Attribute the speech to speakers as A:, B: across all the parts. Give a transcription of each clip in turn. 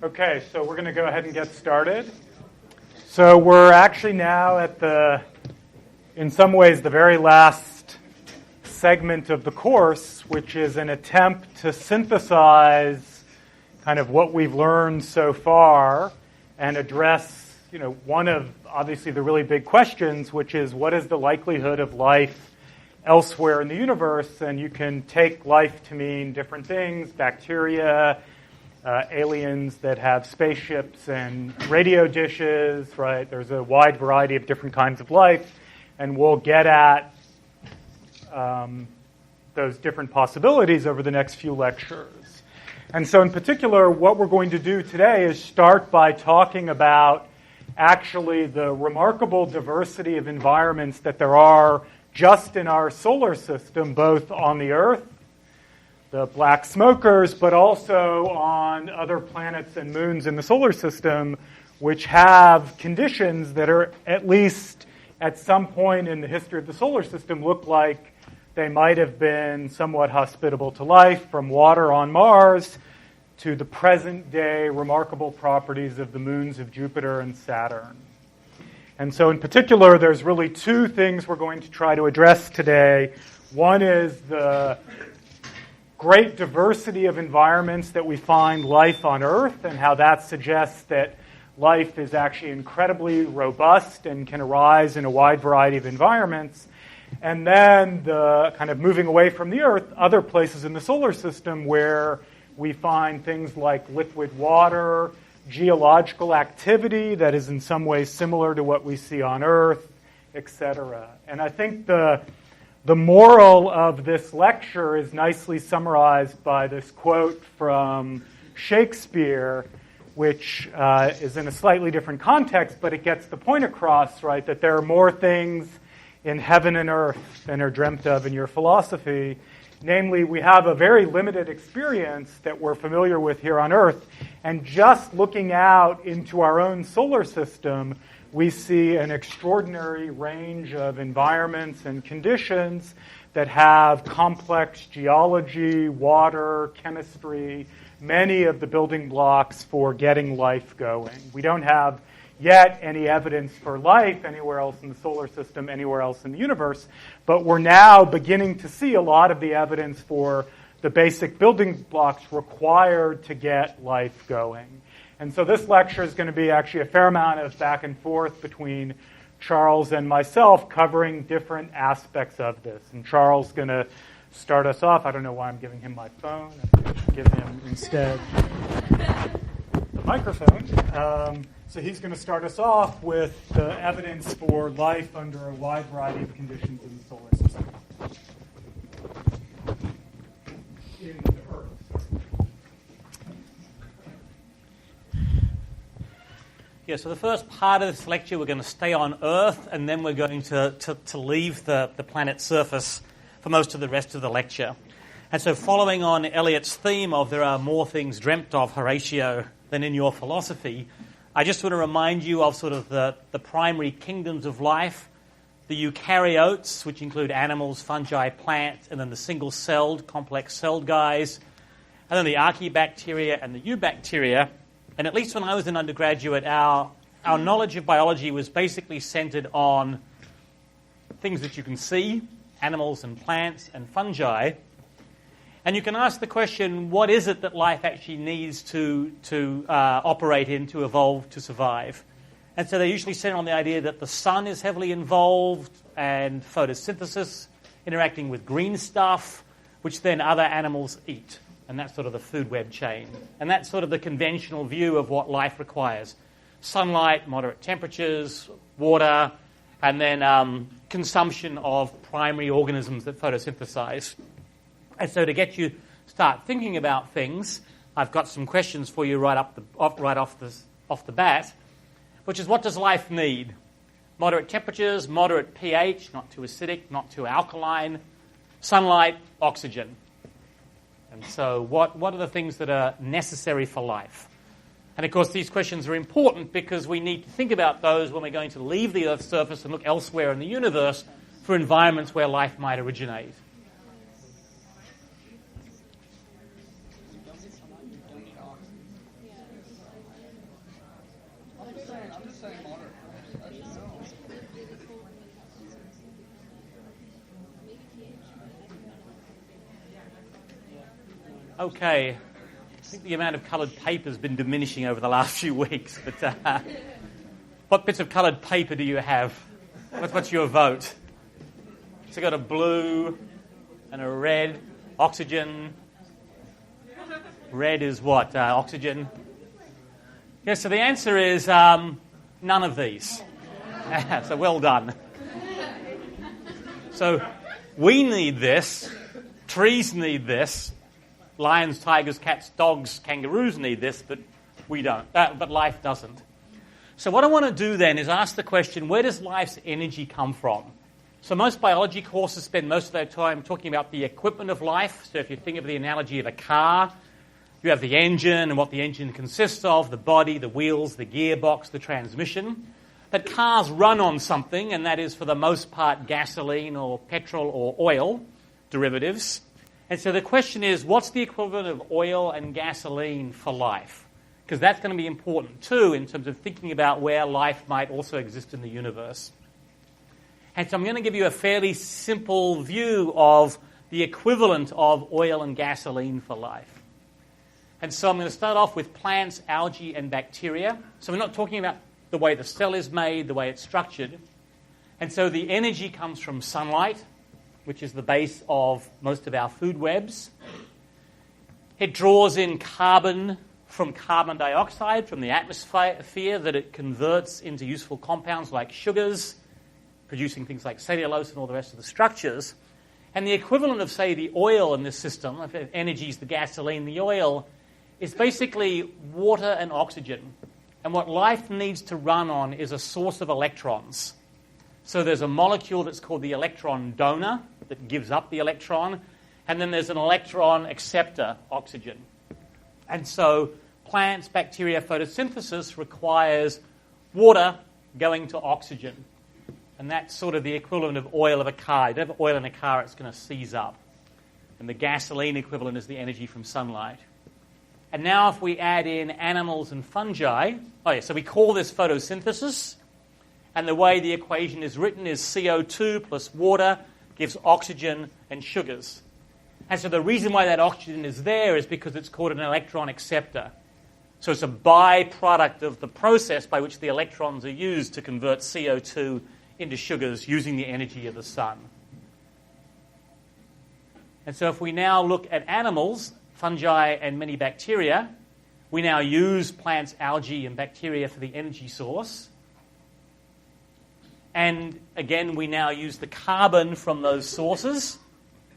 A: Okay, so we're going to go ahead and get started. So we're actually now at in some ways, the very last segment of the course, which is an attempt to synthesize kind of what we've learned so far and address, one of obviously the really big questions, which is what is the likelihood of life elsewhere in the universe? And you can take life to mean different things, bacteria, aliens that have spaceships and radio dishes, right? There's a wide variety of different kinds of life, and we'll get at those different possibilities over the next few lectures. And so in particular, what we're going to do today is start by talking about actually the remarkable diversity of environments that there are just in our solar system, both on the Earth, the black smokers, but also on other planets and moons in the solar system, which have conditions that are, at least at some point in the history of the solar system, look like they might have been somewhat hospitable to life, from water on Mars to the present-day remarkable properties of the moons of Jupiter and Saturn. And so in particular, there's really two things we're going to try to address today. One is the great diversity of environments that we find life on Earth, and how that suggests that life is actually incredibly robust and can arise in a wide variety of environments. And then the kind of moving away from the Earth, other places in the solar system where we find things like liquid water, geological activity that is in some ways similar to what we see on Earth, etc. And I think the moral of this lecture is nicely summarized by this quote from Shakespeare, which is in a slightly different context, but it gets the point across, right, that there are more things in heaven and earth than are dreamt of in your philosophy. Namely, we have a very limited experience that we're familiar with here on Earth, and just looking out into our own solar system, we see an extraordinary range of environments and conditions that have complex geology, water, chemistry, many of the building blocks for getting life going. We don't have yet any evidence for life anywhere else in the solar system, anywhere else in the universe, but we're now beginning to see a lot of the evidence for the basic building blocks required to get life going. And so this lecture is going to be actually a fair amount of back and forth between Charles and myself covering different aspects of this. And Charles is going to start us off. I don't know why I'm giving him my phone. I'm going to give him instead the microphone. So he's going to start us off with the evidence for life under a wide variety of conditions in the solar system. In the Earth.
B: Yeah, so the first part of this lecture, we're going to stay on Earth, and then we're going to leave the planet's surface for most of the rest of the lecture. And so following on Eliot's theme of there are more things dreamt of, Horatio, than in your philosophy, I just want to remind you of sort of the primary kingdoms of life, the eukaryotes, which include animals, fungi, plants, and then the single-celled, complex-celled guys, and then the archaebacteria and the eubacteria. And at least when I was an undergraduate, our knowledge of biology was basically centered on things that you can see, animals and plants and fungi. And you can ask the question, what is it that life actually needs to operate in, to evolve, to survive? And so they usually center on the idea that the sun is heavily involved and photosynthesis, interacting with green stuff, which then other animals eat. And that's sort of the food web chain. And that's sort of the conventional view of what life requires. Sunlight, moderate temperatures, water, and then consumption of primary organisms that photosynthesize. And so to get you start thinking about things, I've got some questions for you right off the bat, which is, what does life need? Moderate temperatures, moderate pH, not too acidic, not too alkaline, sunlight, oxygen. And so what are the things that are necessary for life? And of course, these questions are important because we need to think about those when we're going to leave the Earth's surface and look elsewhere in the universe for environments where life might originate. Okay. I think the amount of coloured paper has been diminishing over the last few weeks. But what bits of coloured paper do you have? What's your vote? So you've got a blue and a red. Oxygen. Red is what? Oxygen. Yeah, so the answer is none of these. So well done. So we need this. Trees need this. Lions, tigers, cats, dogs, kangaroos need this, but we don't. But life doesn't. So what I want to do then is ask the question, where does life's energy come from? So most biology courses spend most of their time talking about the equipment of life. So if you think of the analogy of a car, you have the engine and what the engine consists of, the body, the wheels, the gearbox, the transmission. But cars run on something, and that is for the most part gasoline or petrol or oil derivatives. And so the question is, what's the equivalent of oil and gasoline for life? Because that's going to be important too in terms of thinking about where life might also exist in the universe. And so I'm going to give you a fairly simple view of the equivalent of oil and gasoline for life. And so I'm going to start off with plants, algae, and bacteria. So we're not talking about the way the cell is made, the way it's structured. And so the energy comes from sunlight, which is the base of most of our food webs. It draws in carbon from carbon dioxide from the atmosphere that it converts into useful compounds like sugars, producing things like cellulose and all the rest of the structures. And the equivalent of, say, the oil in this system, if energy is the gasoline, the oil, is basically water and oxygen. And what life needs to run on is a source of electrons. So there's a molecule that's called the electron donor that gives up the electron, and then there's an electron acceptor, oxygen. And so plants, bacteria, photosynthesis requires water going to oxygen. And that's sort of the equivalent of oil of a car. If you have oil in a car, it's going to seize up. And the gasoline equivalent is the energy from sunlight. And now if we add in animals and fungi, so we call this photosynthesis. And the way the equation is written is CO2 plus water gives oxygen and sugars. And so the reason why that oxygen is there is because it's called an electron acceptor. So it's a byproduct of the process by which the electrons are used to convert CO2 into sugars using the energy of the sun. And so if we now look at animals, fungi and many bacteria, we now use plants, algae and bacteria for the energy source. And again, we now use the carbon from those sources,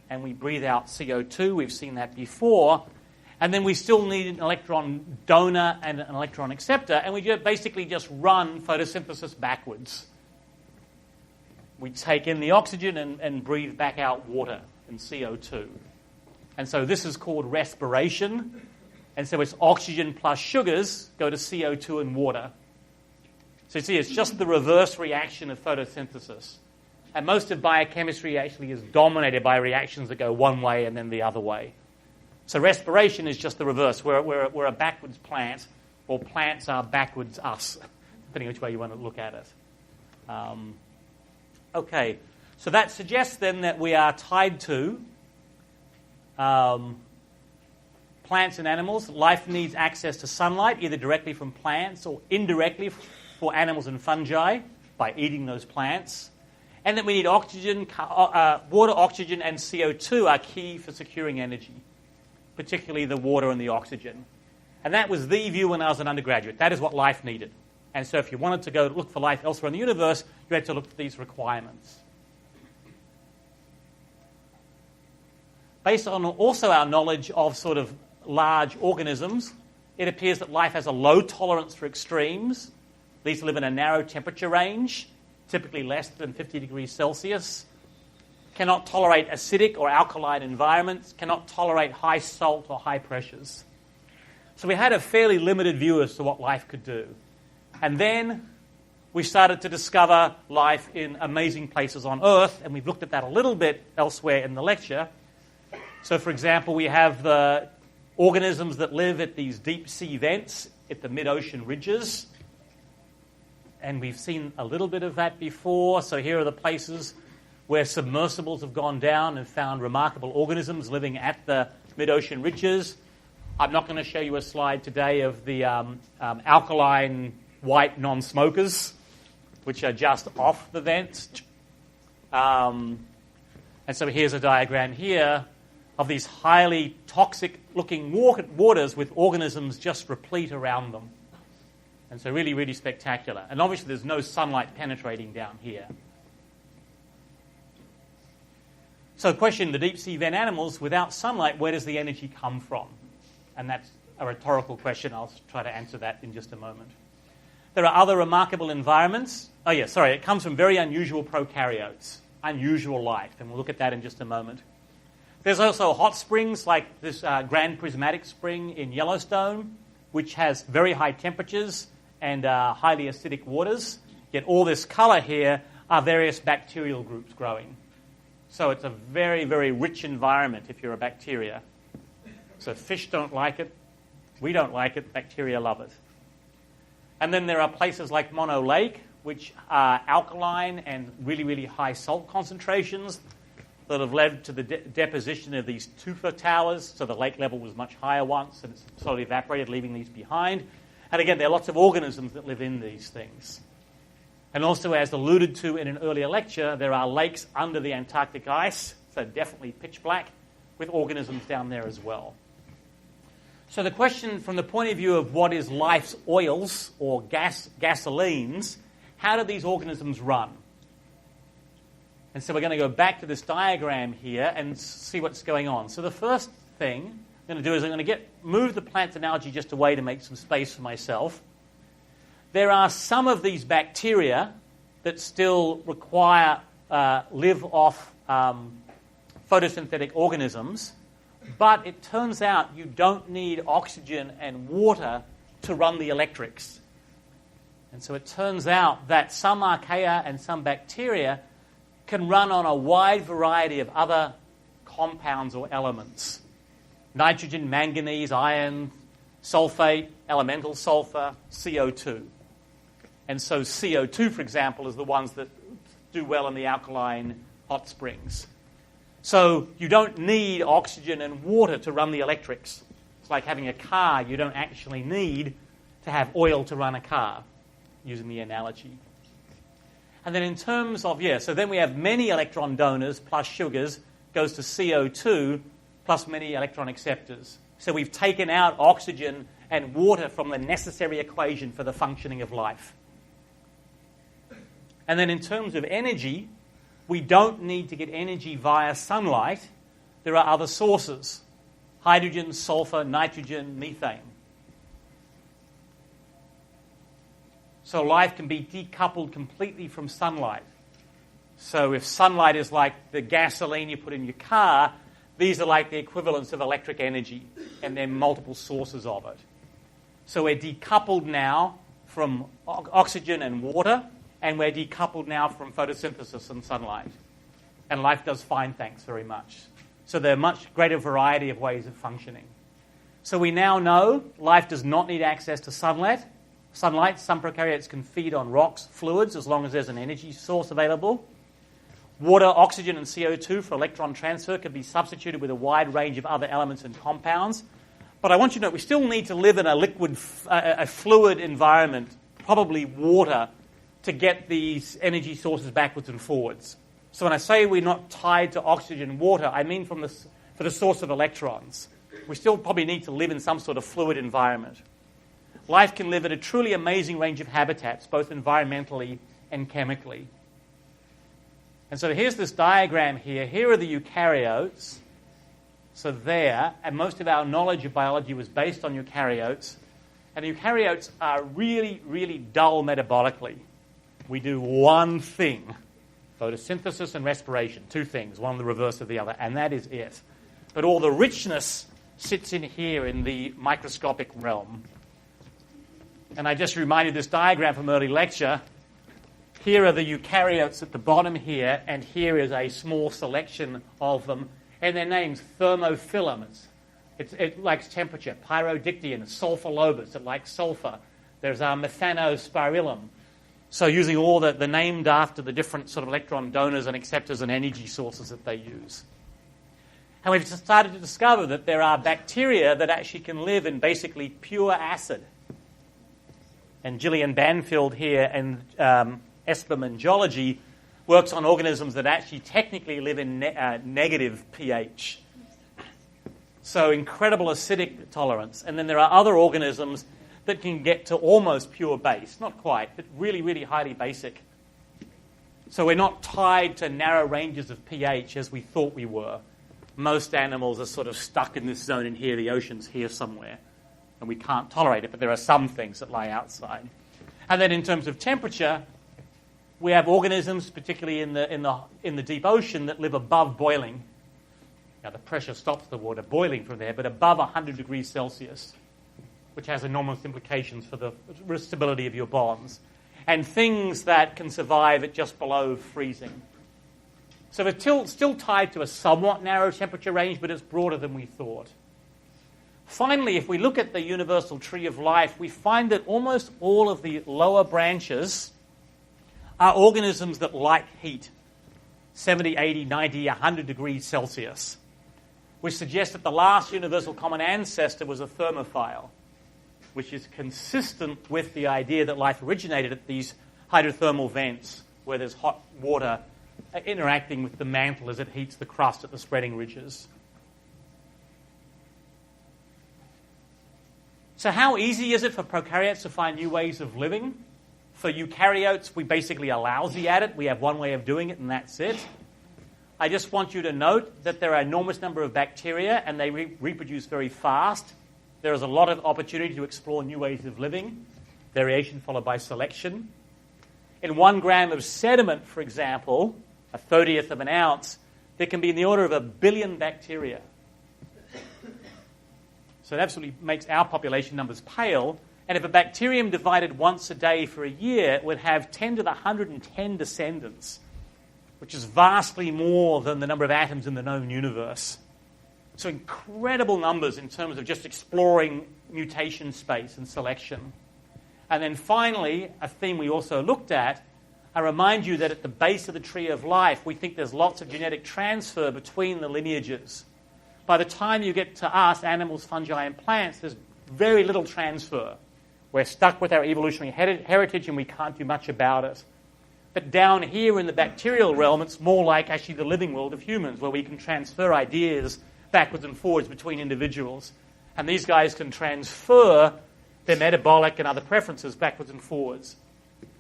B: and we breathe out CO2. We've seen that before. And then we still need an electron donor and an electron acceptor, and we basically just run photosynthesis backwards. We take in the oxygen and breathe back out water and CO2. And so this is called respiration. And so it's oxygen plus sugars go to CO2 and water. So you see, it's just the reverse reaction of photosynthesis. And most of biochemistry actually is dominated by reactions that go one way and then the other way. So respiration is just the reverse. We're a backwards plant, or plants are backwards us, depending which way you want to look at it. Okay, so that suggests then that we are tied to plants and animals. Life needs access to sunlight, either directly from plants or indirectly for animals and fungi by eating those plants. And that we need oxygen, water, oxygen, and CO2 are key for securing energy, particularly the water and the oxygen. And that was the view when I was an undergraduate. That is what life needed. And so if you wanted to go look for life elsewhere in the universe, you had to look for these requirements. Based on also our knowledge of sort of large organisms, it appears that life has a low tolerance for extremes. These live in a narrow temperature range, typically less than 50 degrees Celsius, cannot tolerate acidic or alkaline environments, cannot tolerate high salt or high pressures. So we had a fairly limited view as to what life could do. And then we started to discover life in amazing places on Earth, and we've looked at that a little bit elsewhere in the lecture. So, for example, we have the organisms that live at these deep sea vents at the mid-ocean ridges. And we've seen a little bit of that before. So here are the places where submersibles have gone down and found remarkable organisms living at the mid-ocean ridges. I'm not going to show you a slide today of the alkaline white non-smokers, which are just off the vents. And so here's a diagram here of these highly toxic-looking waters with organisms just replete around them. And so really, really spectacular. And obviously there's no sunlight penetrating down here. So the question, the deep-sea vent animals, without sunlight, where does the energy come from? And that's a rhetorical question. I'll try to answer that in just a moment. There are other remarkable environments. It comes from very unusual prokaryotes, unusual life, and we'll look at that in just a moment. There's also hot springs like this Grand Prismatic Spring in Yellowstone, which has very high temperatures and highly acidic waters. Yet all this color here are various bacterial groups growing. So it's a very, very rich environment if you're a bacteria. So fish don't like it. We don't like it. Bacteria love it. And then there are places like Mono Lake, which are alkaline and really, really high salt concentrations that have led to the deposition of these tufa towers. So the lake level was much higher once, and it's slowly evaporated, leaving these behind. And again, there are lots of organisms that live in these things. And also, as alluded to in an earlier lecture, there are lakes under the Antarctic ice, so definitely pitch black, with organisms down there as well. So the question from the point of view of what is life's oils or gasolines, how do these organisms run? And so we're going to go back to this diagram here and see what's going on. So the first thing I'm going to do is I'm going to move the plant analogy just away to make some space for myself. There are some of these bacteria that still live off photosynthetic organisms, but it turns out you don't need oxygen and water to run the electrics. And so it turns out that some archaea and some bacteria can run on a wide variety of other compounds or elements. Nitrogen, manganese, iron, sulfate, elemental sulfur, CO2. And so CO2, for example, is the ones that do well in the alkaline hot springs. So you don't need oxygen and water to run the electrics. It's like having a car. You don't actually need to have oil to run a car, using the analogy. And then in terms of, so then we have many electron donors plus sugars goes to CO2 plus many electron acceptors. So we've taken out oxygen and water from the necessary equation for the functioning of life. And then in terms of energy, we don't need to get energy via sunlight. There are other sources: hydrogen, sulfur, nitrogen, methane. So life can be decoupled completely from sunlight. So if sunlight is like the gasoline you put in your car, these are like the equivalents of electric energy, and there are multiple sources of it. So we're decoupled now from oxygen and water, and we're decoupled now from photosynthesis and sunlight. And life does fine, thanks very much. So there are much greater variety of ways of functioning. So we now know life does not need access to sunlight. Some prokaryotes can feed on rocks, fluids, as long as there's an energy source available. Water, oxygen, and CO2 for electron transfer can be substituted with a wide range of other elements and compounds. But I want you to know we still need to live in a fluid environment, probably water, to get these energy sources backwards and forwards. So when I say we're not tied to oxygen and water, I mean for the source of electrons. We still probably need to live in some sort of fluid environment. Life can live at a truly amazing range of habitats, both environmentally and chemically. And so here's this diagram here. Here are the eukaryotes. So there, and most of our knowledge of biology was based on eukaryotes. And eukaryotes are really, really dull metabolically. We do one thing: photosynthesis and respiration. Two things, one the reverse of the other, and that is it. But all the richness sits in here in the microscopic realm. And I just reminded this diagram from early lecture. Here are the eukaryotes at the bottom here, and here is a small selection of them. And their name's thermophilum. It likes temperature. Pyrodictyon, sulfur lobus, it likes sulfur. There's Methanospirillum. So using all the named after the different sort of electron donors and acceptors and energy sources that they use. And we've started to discover that there are bacteria that actually can live in basically pure acid. And Gillian Banfield here and Esperman Geology works on organisms that actually technically live in negative pH. So incredible acidic tolerance. And then there are other organisms that can get to almost pure base. Not quite, but really, really highly basic. So we're not tied to narrow ranges of pH as we thought we were. Most animals are sort of stuck in this zone in here, the ocean's here somewhere, and we can't tolerate it, but there are some things that lie outside. And then in terms of temperature, we have organisms, particularly in the deep ocean, that live above boiling. Now, the pressure stops the water boiling from there, but above 100 degrees Celsius, which has enormous implications for the stability of your bonds, and things that can survive at just below freezing. So it's still tied to a somewhat narrow temperature range, but it's broader than we thought. Finally, if we look at the universal tree of life, we find that almost all of the lower branches are organisms that like heat, 70, 80, 90, 100 degrees Celsius, which suggests that the last universal common ancestor was a thermophile, which is consistent with the idea that life originated at these hydrothermal vents where there's hot water interacting with the mantle as it heats the crust at the spreading ridges. So how easy is it for prokaryotes to find new ways of living? For eukaryotes, we basically are lousy at it. We have one way of doing it, and that's it. I just want you to note that there are an enormous number of bacteria, and they reproduce very fast. There is a lot of opportunity to explore new ways of living, variation followed by selection. In 1 gram of sediment, for example, a 30th of an ounce, there can be in the order of 1 billion bacteria. So it absolutely makes our population numbers pale. And if a bacterium divided once a day for a year, it would have 10 to the 110 descendants, which is vastly more than the number of atoms in the known universe. So incredible numbers in terms of just exploring mutation space and selection. And then finally, a theme we also looked at, I remind you that at the base of the tree of life, we think there's lots of genetic transfer between the lineages. By the time you get to us, animals, fungi, and plants, there's very little transfer. We're stuck with our evolutionary heritage and we can't do much about it. But down here in the bacterial realm, it's more like actually the living world of humans, where we can transfer ideas backwards and forwards between individuals. And these guys can transfer their metabolic and other preferences backwards and forwards.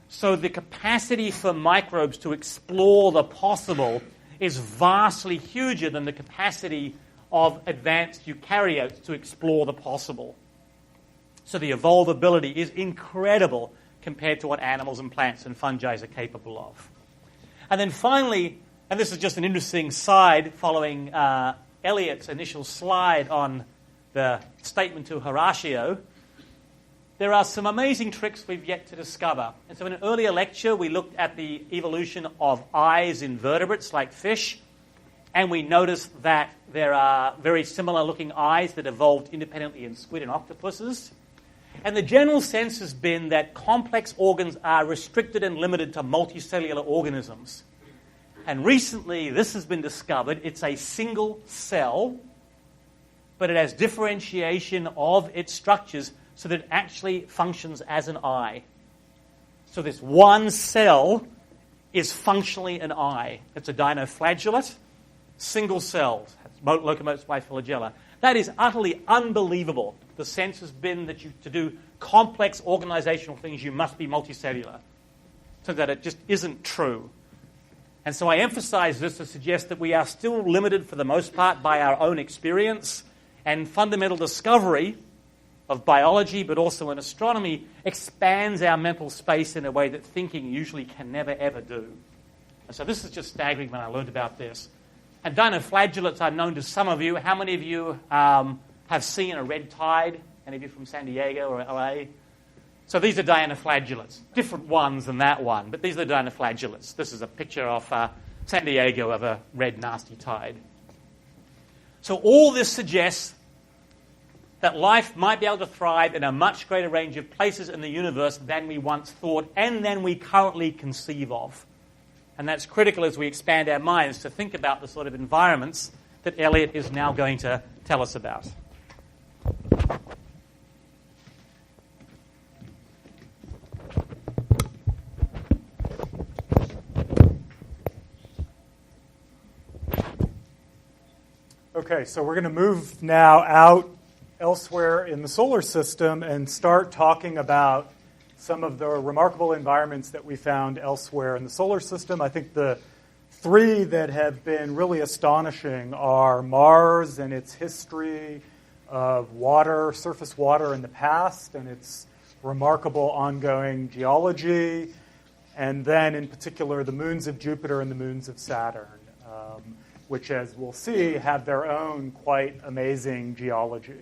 B: So the capacity for microbes to explore the possible is vastly huger than the capacity of advanced eukaryotes to explore the possible. So the evolvability is incredible compared to what animals and plants and fungi are capable of. And then finally, and this is just an interesting side following Elliot's initial slide on the statement to Horatio, there are some amazing tricks we've yet to discover. And so in an earlier lecture, we looked at the evolution of eyes in vertebrates like fish, and we noticed that there are very similar-looking eyes that evolved independently in squid and octopuses. And the general sense has been that complex organs are restricted and limited to multicellular organisms. And recently, this has been discovered. It's a single cell, but it has differentiation of its structures so that it actually functions as an eye. So this one cell is functionally an eye. It's a dinoflagellate, single celled, locomotes by flagella. That is utterly unbelievable. The sense has been that to do complex organizational things, you must be multicellular. So that it just isn't true. And so I emphasize this to suggest that we are still limited for the most part by our own experience, and fundamental discovery of biology, but also in astronomy, expands our mental space in a way that thinking usually can never, ever do. And so this is just staggering when I learned about this. And dinoflagellates are known to some of you. How many of you have seen a red tide? Any of you from San Diego or LA? So these are dinoflagellates. Different ones than that one, but these are the dinoflagellates. This is a picture of San Diego of a red nasty tide. So all this suggests, that life might be able to thrive in a much greater range of places in the universe than we once thought and than we currently conceive of. And that's critical as we expand our minds to think about the sort of environments that Elliot is now going to tell us about.
A: Okay, so we're going to move now out elsewhere in the solar system and start talking about some of the remarkable environments that we found elsewhere in the solar system. I think the three that have been really astonishing are Mars and its history of water, surface water in the past, and its remarkable ongoing geology, and then in particular the moons of Jupiter and the moons of Saturn, which, as we'll see, have their own quite amazing geology,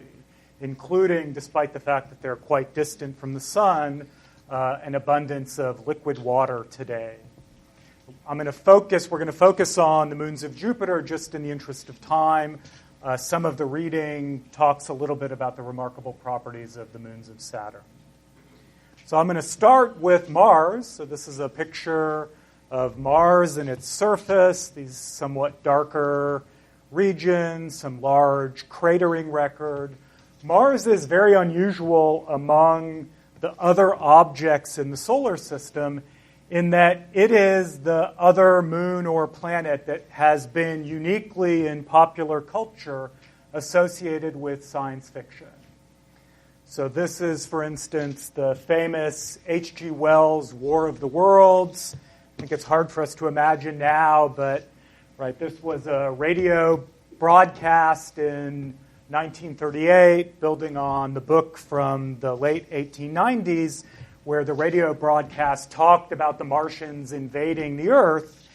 A: including, despite the fact that they're quite distant from the sun, an abundance of liquid water today. We're going to focus on the moons of Jupiter just in the interest of time. Some of the reading talks a little bit about the remarkable properties of the moons of Saturn. So I'm going to start with Mars. So this is a picture of Mars and its surface, these somewhat darker regions, some large cratering record. Mars is very unusual among the other objects in the solar system in that it is the other moon or planet that has been uniquely in popular culture associated with science fiction. So this is, for instance, the famous H.G. Wells' War of the Worlds. I think it's hard for us to imagine now, but this was a radio broadcast in 1938, building on the book from the late 1890s, where the radio broadcast talked about the Martians invading the Earth,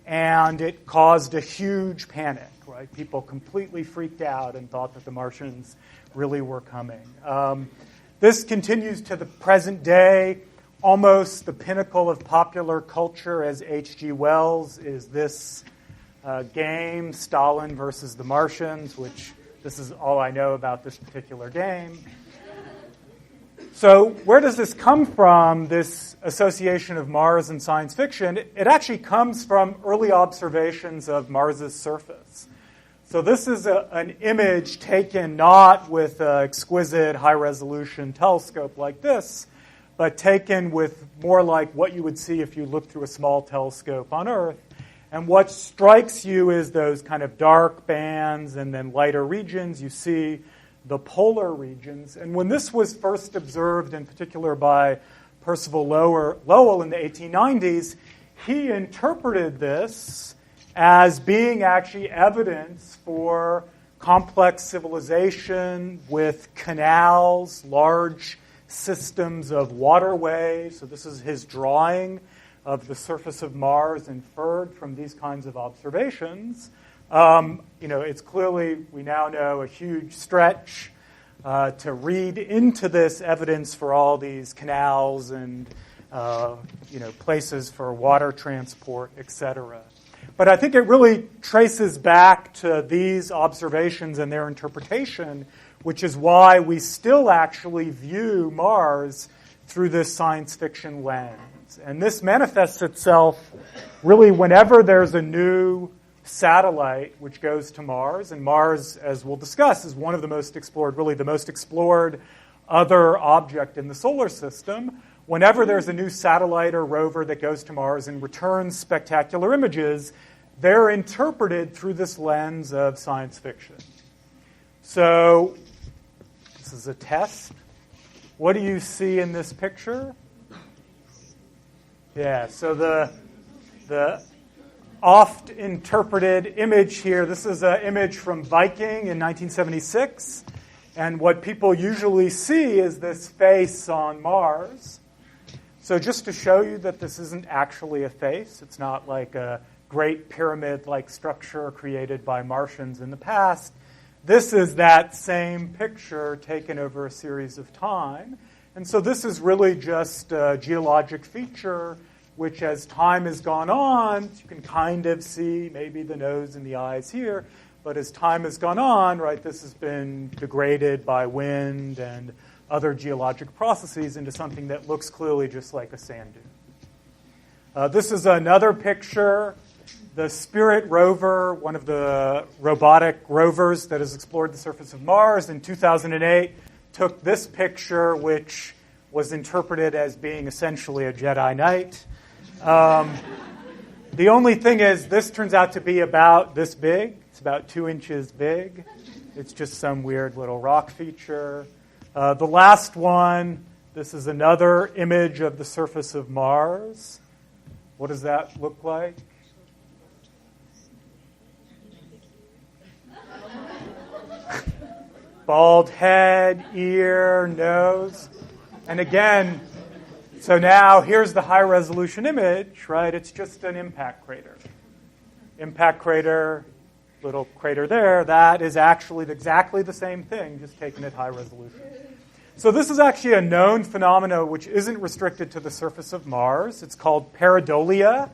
A: and it caused a huge panic. People completely freaked out and thought that the Martians really were coming. This continues to the present day. Almost the pinnacle of popular culture, as H.G. Wells, is this game, Stalin versus the Martians, which this is all I know about this particular game. So where does this come from, this association of Mars and science fiction? It actually comes from early observations of Mars's surface. So this is an image taken not with an exquisite high-resolution telescope like this, but taken with more like what you would see if you looked through a small telescope on Earth. And what strikes you is those kind of dark bands and then lighter regions. You see the polar regions. And when this was first observed, in particular by Percival Lowell in the 1890s, he interpreted this as being actually evidence for complex civilization with canals, large systems of waterways. So this is his drawing of the surface of Mars inferred from these kinds of observations. It's clearly, we now know, a huge stretch to read into this evidence for all these canals and places for water transport, etc. But I think it really traces back to these observations and their interpretation, which is why we still actually view Mars through this science fiction lens. And this manifests itself really whenever there's a new satellite which goes to Mars. And Mars, as we'll discuss, is one of the most explored, really the most explored other object in the solar system. Whenever there's a new satellite or rover that goes to Mars and returns spectacular images, they're interpreted through this lens of science fiction. So this is a test. What do you see in this picture? Yeah, so the oft-interpreted image here, this is an image from Viking in 1976. And what people usually see is this face on Mars. So just to show you that this isn't actually a face, it's not like a great pyramid-like structure created by Martians in the past. This is that same picture taken over a series of time. And so this is really just a geologic feature which, as time has gone on, you can kind of see maybe the nose and the eyes here, But as time has gone on, right, this has been degraded by wind and other geologic processes into something that looks clearly just like a sand dune. This is another picture. The Spirit rover, one of the robotic rovers that has explored the surface of Mars in 2008, took this picture, which was interpreted as being essentially a Jedi Knight. The only thing is, this turns out to be about this big. It's about 2 inches big. It's just some weird little rock feature. The last one, this is another image of the surface of Mars. What does that look like? Bald head, ear, nose. And again, so now here's the high-resolution image, right? It's just an impact crater. Impact crater, little crater there. That is actually exactly the same thing, just taken at high resolution. So this is actually a known phenomenon which isn't restricted to the surface of Mars. It's called pareidolia.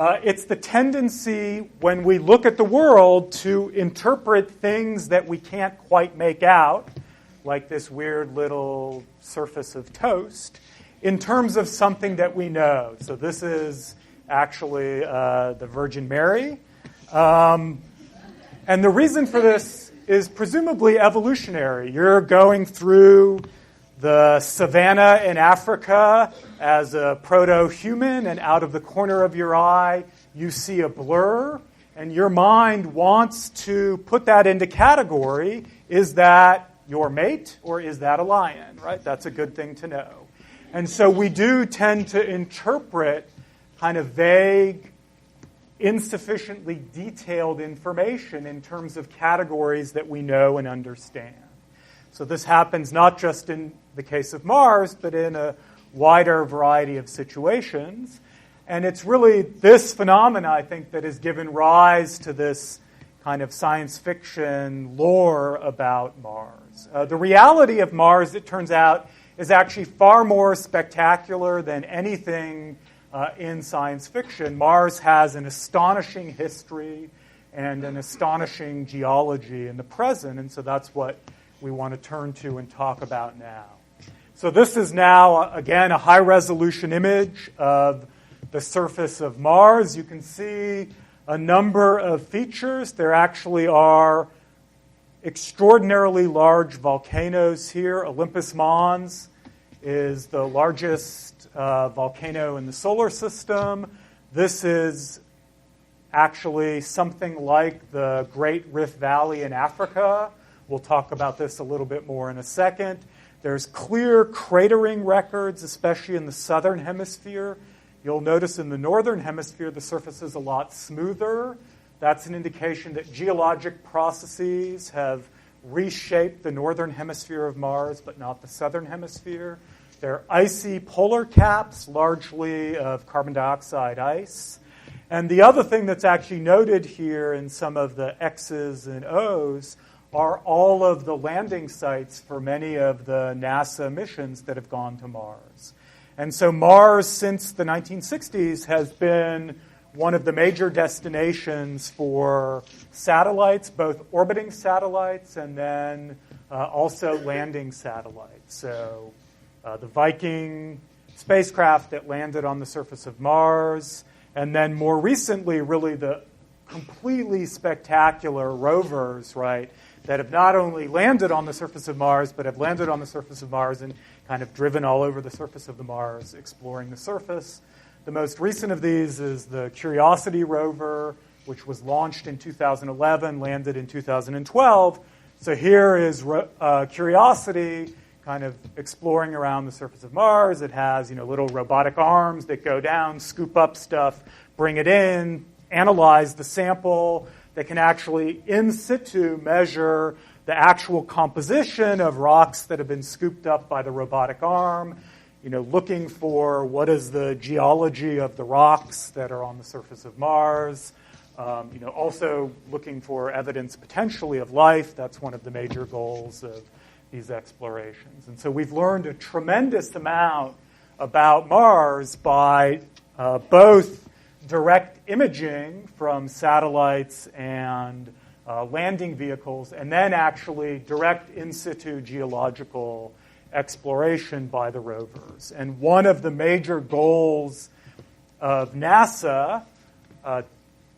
A: It's the tendency when we look at the world to interpret things that we can't quite make out, like this weird little surface of toast, in terms of something that we know. So this is actually the Virgin Mary. And the reason for this is presumably evolutionary. You're going through the savanna in Africa as a proto-human, and out of the corner of your eye, you see a blur, and your mind wants to put that into category. Is that your mate, or is that a lion, right? That's a good thing to know. And so we do tend to interpret kind of vague, insufficiently detailed information in terms of categories that we know and understand. So this happens not just in the case of Mars, but in a wider variety of situations. And it's really this phenomena, I think, that has given rise to this kind of science fiction lore about Mars. The reality of Mars, it turns out, is actually far more spectacular than anything in science fiction. Mars has an astonishing history and an astonishing geology in the present, and so that's what we want to turn to and talk about now. So this is now, again, a high-resolution image of the surface of Mars. You can see a number of features. There actually are extraordinarily large volcanoes here. Olympus Mons is the largest volcano in the solar system. This is actually something like the Great Rift Valley in Africa. We'll talk about this a little bit more in a second. There's clear cratering records, especially in the southern hemisphere. You'll notice in the northern hemisphere, the surface is a lot smoother. That's an indication that geologic processes have reshaped the northern hemisphere of Mars, but not the southern hemisphere. There are icy polar caps, largely of carbon dioxide ice. And the other thing that's actually noted here in some of the X's and O's are all of the landing sites for many of the NASA missions that have gone to Mars. And so Mars, since the 1960s, has been one of the major destinations for satellites, both orbiting satellites and then also landing satellites. So the Viking spacecraft that landed on the surface of Mars, and then more recently, really the completely spectacular rovers, right, that have not only landed on the surface of Mars, but have landed on the surface of Mars and kind of driven all over the surface of the Mars, exploring the surface. The most recent of these is the Curiosity rover, which was launched in 2011, landed in 2012. So here is Curiosity kind of exploring around the surface of Mars. It has, little robotic arms that go down, scoop up stuff, bring it in, analyze the sample. They can actually in situ measure the actual composition of rocks that have been scooped up by the robotic arm, looking for what is the geology of the rocks that are on the surface of Mars, also looking for evidence potentially of life. That's one of the major goals of these explorations. And so we've learned a tremendous amount about Mars by both direct imaging from satellites and landing vehicles, and then actually direct in situ geological exploration by the rovers. And one of the major goals of NASA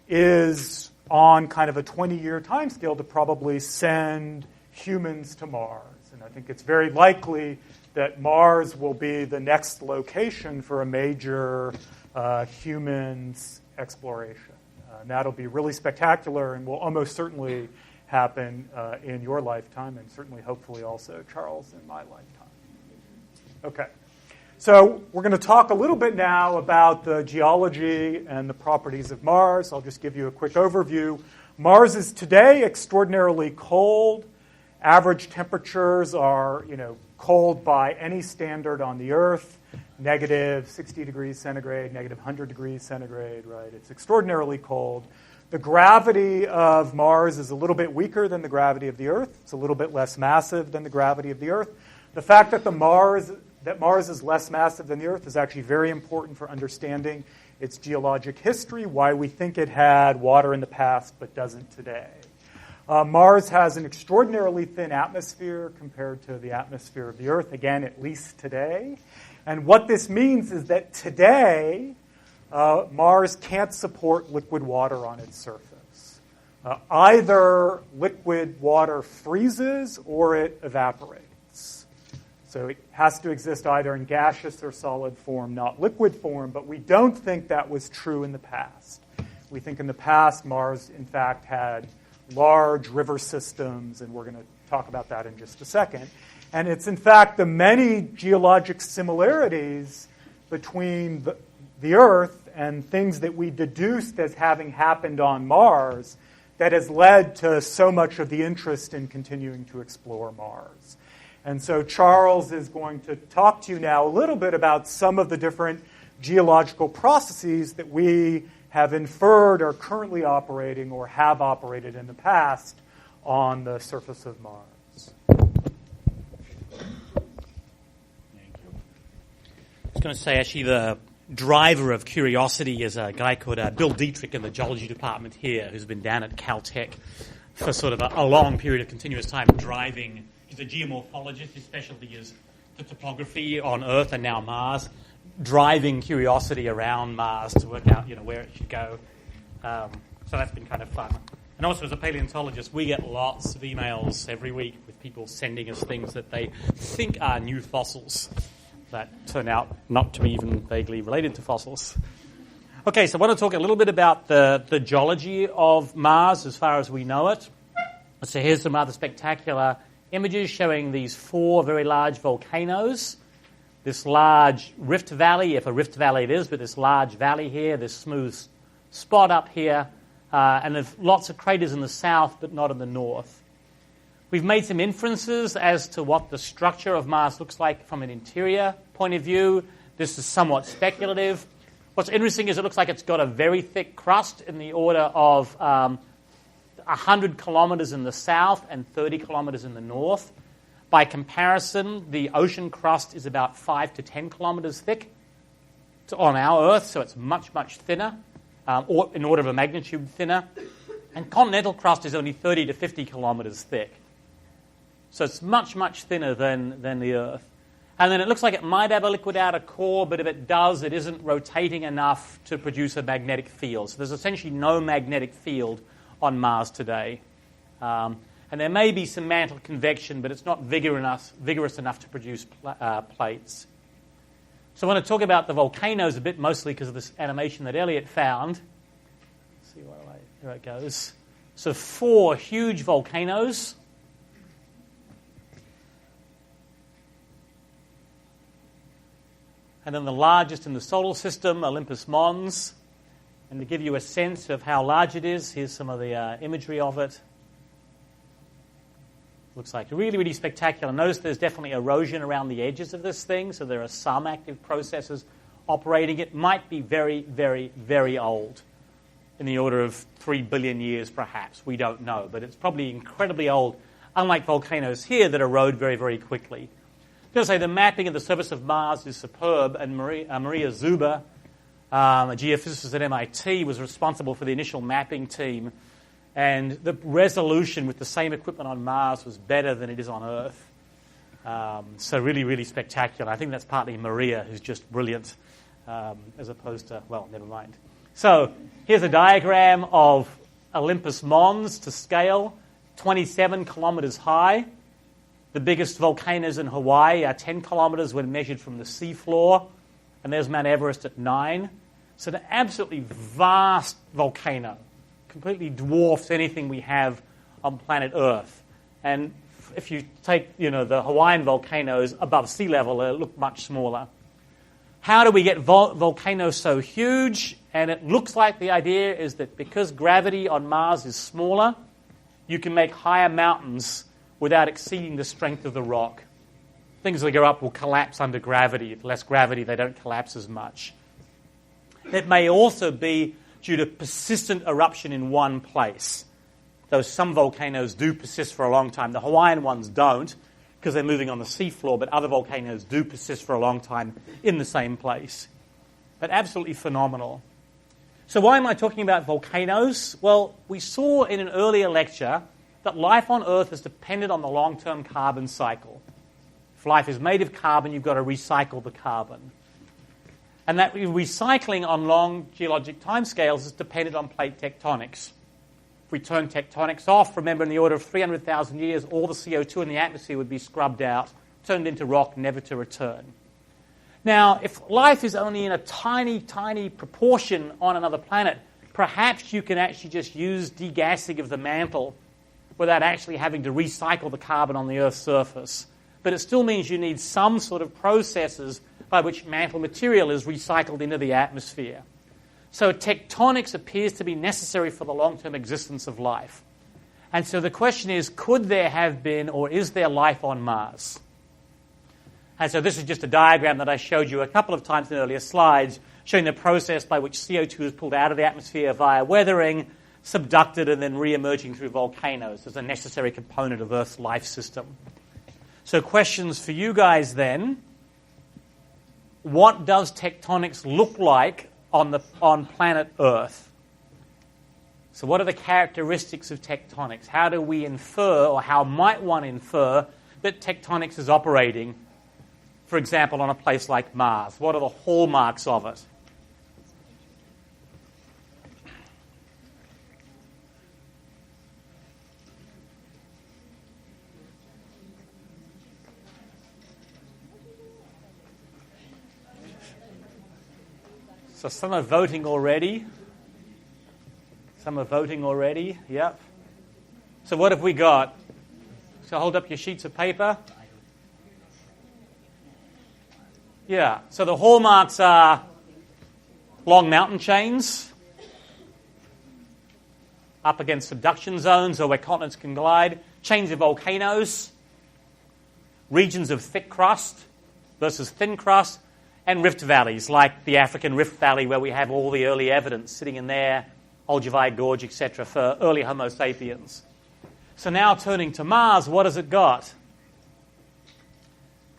A: is on kind of a 20-year timescale to probably send humans to Mars. And I think it's very likely that Mars will be the next location for a major humans exploration. And that'll be really spectacular and will almost certainly happen in your lifetime, and certainly, hopefully, also, Charles, in my lifetime. Okay. So we're going to talk a little bit now about the geology and the properties of Mars. I'll just give you a quick overview. Mars is today extraordinarily cold. Average temperatures are, cold by any standard on the Earth. Negative 60 degrees centigrade, negative 100 degrees centigrade, right? It's extraordinarily cold. The gravity of Mars is a little bit weaker than the gravity of the Earth. It's a little bit less massive than the gravity of the Earth. The fact that Mars is less massive than the Earth is actually very important for understanding its geologic history, why we think it had water in the past but doesn't today. Mars has an extraordinarily thin atmosphere compared to the atmosphere of the Earth, again, at least today. And what this means is that today, Mars can't support liquid water on its surface. Either liquid water freezes or it evaporates. So it has to exist either in gaseous or solid form, not liquid form, but we don't think that was true in the past. We think in the past Mars, in fact, had large river systems, and we're going to talk about that in just a second. And it's, in fact, the many geologic similarities between the Earth and things that we deduced as having happened on Mars that has led to so much of the interest in continuing to explore Mars. And so Charles is going to talk to you now a little bit about some of the different geological processes that we have inferred are currently operating or have operated in the past on the surface of Mars.
B: I was going to say, actually, the driver of curiosity is a guy called Bill Dietrich in the geology department here, who's been down at Caltech for sort of a long period of continuous time driving. He's a geomorphologist. His specialty is the topography on Earth and now Mars, driving curiosity around Mars to work out, where it should go. So that's been kind of fun. And also, as a paleontologist, we get lots of emails every week with people sending us things that they think are new fossils that turn out not to be even vaguely related to fossils. Okay, so I want to talk a little bit about the geology of Mars as far as we know it. So here's some rather spectacular images showing these 4 very large volcanoes. This large rift valley, if a rift valley it is, but this large valley here, this smooth spot up here, and there's lots of craters in the south, but not in the north. We've made some inferences as to what the structure of Mars looks like from an interior point of view. This is somewhat speculative. What's interesting is it looks like it's got a very thick crust in the order of 100 kilometers in the south and 30 kilometers in the north. By comparison, the ocean crust is about 5 to 10 kilometers thick on our Earth, so it's much, much thinner, or in order of a magnitude thinner. And continental crust is only 30 to 50 kilometers thick. So it's much, much thinner than the Earth. And then it looks like it might have a liquid outer core, but if it does, it isn't rotating enough to produce a magnetic field. So there's essentially no magnetic field on Mars today. And there may be some mantle convection, but it's not vigorous enough to produce plates. So I want to talk about the volcanoes a bit, mostly because of this animation that Elliot found. Let's see where it goes. So 4 huge volcanoes. And then the largest in the solar system, Olympus Mons. And to give you a sense of how large it is, here's some of the imagery of it. Looks like really, really spectacular. Notice there's definitely erosion around the edges of this thing, so there are some active processes operating. It might be very, very, very old, in the order of 3 billion years perhaps. We don't know, but it's probably incredibly old, unlike volcanoes here that erode very, very quickly. I'm going to say the mapping of the surface of Mars is superb, and Maria Zuber, a geophysicist at MIT, was responsible for the initial mapping team. And the resolution with the same equipment on Mars was better than it is on Earth. So really, really spectacular. I think that's partly Maria, who's just brilliant, as opposed to, well, never mind. So here's a diagram of Olympus Mons to scale, 27 kilometers high. The biggest volcanoes in Hawaii are 10 kilometers when measured from the seafloor, and there's Mount Everest at 9. So an absolutely vast volcano, completely dwarfs anything we have on planet Earth. And if you take, the Hawaiian volcanoes above sea level, they look much smaller. How do we get volcanoes so huge? And it looks like the idea is that because gravity on Mars is smaller, you can make higher mountains without exceeding the strength of the rock. Things that go up will collapse under gravity. With less gravity, they don't collapse as much. It may also be due to persistent eruption in one place. Though some volcanoes do persist for a long time. The Hawaiian ones don't, because they're moving on the seafloor, but other volcanoes do persist for a long time in the same place. But absolutely phenomenal. So why am I talking about volcanoes? Well, we saw in an earlier lecture that life on Earth is dependent on the long-term carbon cycle. If life is made of carbon, you've got to recycle the carbon. And that recycling on long geologic timescales is dependent on plate tectonics. If we turn tectonics off, remember in the order of 300,000 years, all the CO2 in the atmosphere would be scrubbed out, turned into rock, never to return. Now, if life is only in a tiny, tiny proportion on another planet, perhaps you can actually just use degassing of the mantle without actually having to recycle the carbon on the Earth's surface. But it still means you need some sort of processes by which mantle material is recycled into the atmosphere. So tectonics appears to be necessary for the long-term existence of life. And so the question is, could there have been or is there life on Mars? And so this is just a diagram that I showed you a couple of times in earlier slides, showing the process by which CO2 is pulled out of the atmosphere via weathering, subducted, and then re-emerging through volcanoes as a necessary component of Earth's life system. So questions for you guys then. What does tectonics look like on planet Earth? So what are the characteristics of tectonics? How do we infer, or how might one infer, that tectonics is operating, for example, on a place like Mars? What are the hallmarks of it? So some are voting already. Yep. So what have we got? So hold up your sheets of paper. Yeah. So the hallmarks are long mountain chains up against subduction zones or where continents can glide, chains of volcanoes, regions of thick crust versus thin crust, and rift valleys, like the African Rift Valley, where we have all the early evidence sitting in there, Olduvai Gorge, etc., for early Homo sapiens. So now turning to Mars, what has it got?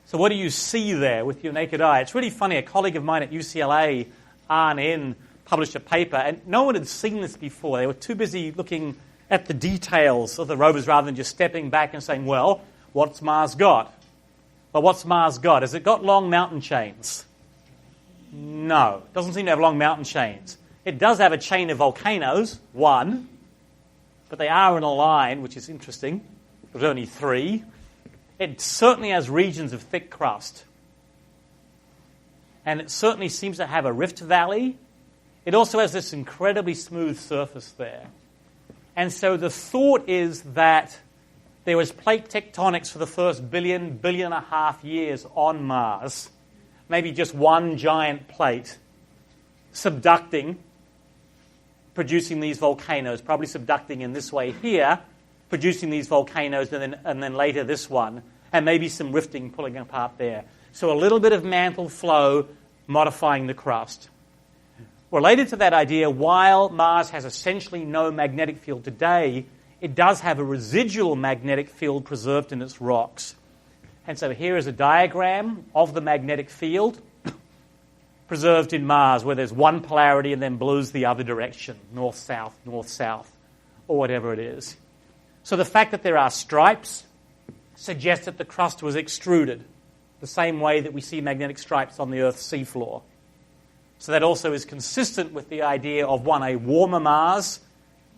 B: So what do you see there with your naked eye? It's really funny. A colleague of mine at UCLA, RNN, published a paper, and no one had seen this before. They were too busy looking at the details of the rovers rather than just stepping back and saying, well, what's Mars got? Well, what's Mars got? Has it got long mountain chains? No, it doesn't seem to have long mountain chains. It does have a chain of volcanoes, one, but they are in a line, which is interesting. There's only 3. It certainly has regions of thick crust. And it certainly seems to have a rift valley. It also has this incredibly smooth surface there. And so the thought is that there was plate tectonics for the first billion and a half years on Mars. Maybe just one giant plate subducting, producing these volcanoes, probably subducting in this way here, producing these volcanoes, and then later this one, and maybe some rifting pulling apart there. So a little bit of mantle flow modifying the crust. Related to that idea, while Mars has essentially no magnetic field today, it does have a residual magnetic field preserved in its rocks. And so here is a diagram of the magnetic field preserved in Mars, where there's one polarity and then blue's the other direction, north-south, north-south. or whatever it is. So the fact that there are stripes suggests that the crust was extruded, the same way that we see magnetic stripes on the Earth's seafloor. So that also is consistent with the idea of, one, a warmer Mars,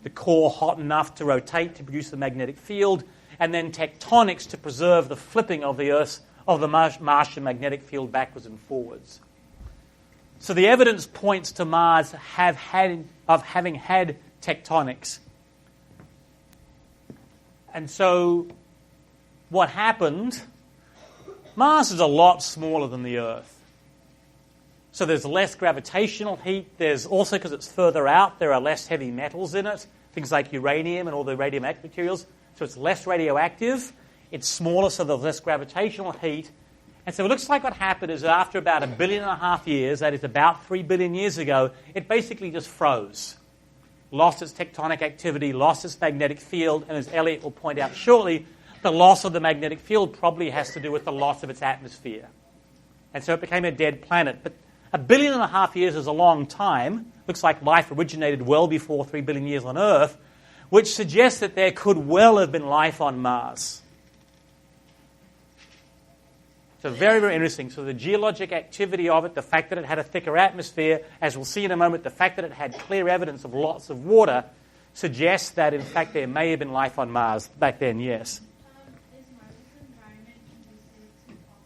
B: the core hot enough to rotate to produce the magnetic field, and then tectonics to preserve the flipping of the Martian magnetic field backwards and forwards. So the evidence points to Mars having had tectonics. And so what happened, Mars is a lot smaller than the Earth. So there's less gravitational heat. There's also, because it's further out, there are less heavy metals in it, things like uranium and all the radioactive materials. So it's less radioactive. It's smaller, so there's less gravitational heat. And so it looks like what happened is after about 1.5 billion years, that is about 3 billion years ago, it basically just froze. Lost its tectonic activity, lost its magnetic field, and as Elliot will point out shortly, the loss of the magnetic field probably has to do with the loss of its atmosphere. And so it became a dead planet. But 1.5 billion years is a long time. Looks like life originated well before 3 billion years on Earth, which suggests that there could well have been life on Mars. So very, very interesting. So the geologic activity of it, the fact that it had a thicker atmosphere, as we'll see in a moment, the fact that it had clear evidence of lots of water suggests that, in fact, there may have been life on Mars back then, yes.
C: Is Mars's environment conducive to fossil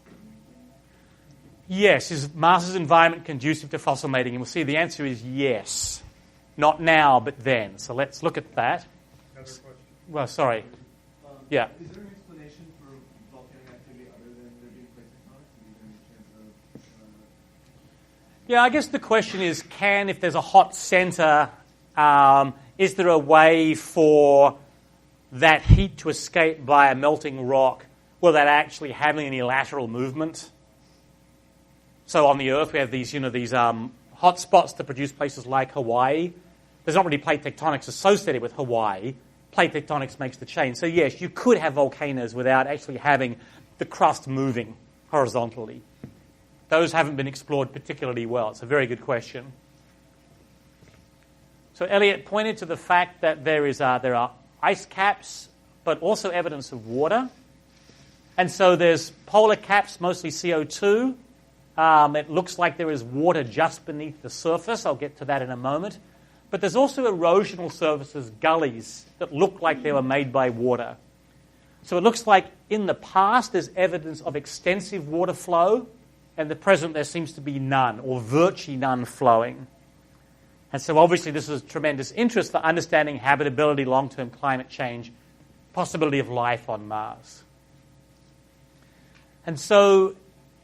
C: making?
B: Yes. Is Mars's environment conducive to fossil mating? And we'll see the answer is yes. Not now, but then. So let's look at that.
D: Another question.
B: Well, sorry. Yeah.
D: Is there an explanation for volcanic activity other than there being plate tectonics? Is there any chance of...
B: Yeah, I guess the question is, if there's a hot center, is there a way for that heat to escape by a melting rock without actually having any lateral movement? So on the Earth, we have these hot spots that produce places like Hawaii. There's not really plate tectonics associated with Hawaii. Plate tectonics makes the change. So yes, you could have volcanoes without actually having the crust moving horizontally. Those haven't been explored particularly well. It's a very good question. So Elliot pointed to the fact that there are ice caps, but also evidence of water. And so there's polar caps, mostly CO2. It looks like there is water just beneath the surface. I'll get to that in a moment. But there's also erosional surfaces, gullies, that look like they were made by water. So it looks like in the past there's evidence of extensive water flow, and at the present there seems to be none, or virtually none flowing. And so obviously this is tremendous interest for understanding habitability, long-term climate change, possibility of life on Mars. And so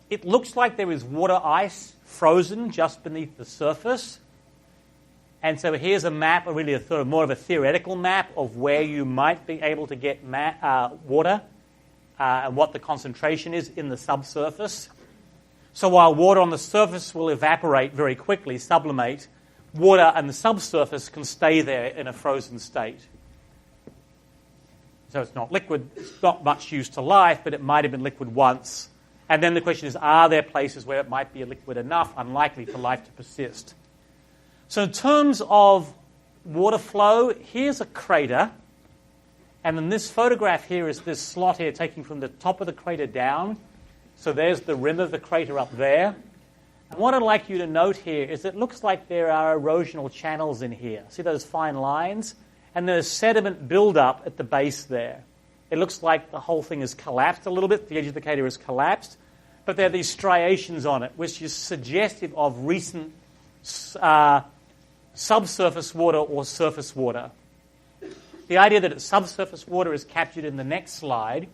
B: it looks like there is water ice frozen just beneath the surface. And so here's a map, really a sort of more of a theoretical map of where you might be able to get water and what the concentration is in the subsurface. So while water on the surface will evaporate very quickly, sublimate, water on the subsurface can stay there in a frozen state. So it's not liquid, it's not much use to life, but it might have been liquid once. And then the question is, are there places where it might be liquid enough, unlikely for life to persist? So in terms of water flow, here's a crater. And in this photograph here is this slot here taking from the top of the crater down. So there's the rim of the crater up there. And what I'd like you to note here is it looks like there are erosional channels in here. See those fine lines? And there's sediment buildup at the base there. It looks like the whole thing has collapsed a little bit. The edge of the crater has collapsed. But there are these striations on it, which is suggestive of recent subsurface water or surface water. The idea that it's subsurface water is captured in the next slide,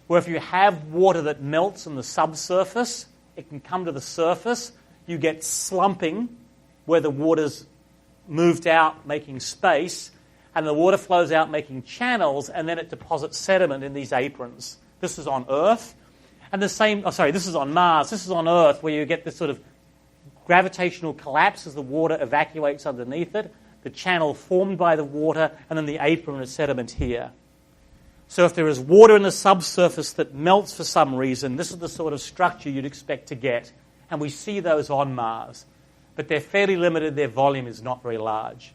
B: where if you have water that melts in the subsurface, it can come to the surface. You get slumping, where the water's moved out, making space, and the water flows out, making channels, and then it deposits sediment in these aprons. This is on Earth. And this is on Mars. This is on Earth, where you get this sort of gravitational collapse as the water evacuates underneath it, the channel formed by the water, and then the apron of sediment here. So if there is water in the subsurface that melts for some reason, this is the sort of structure you'd expect to get. And we see those on Mars. But they're fairly limited. Their volume is not very large.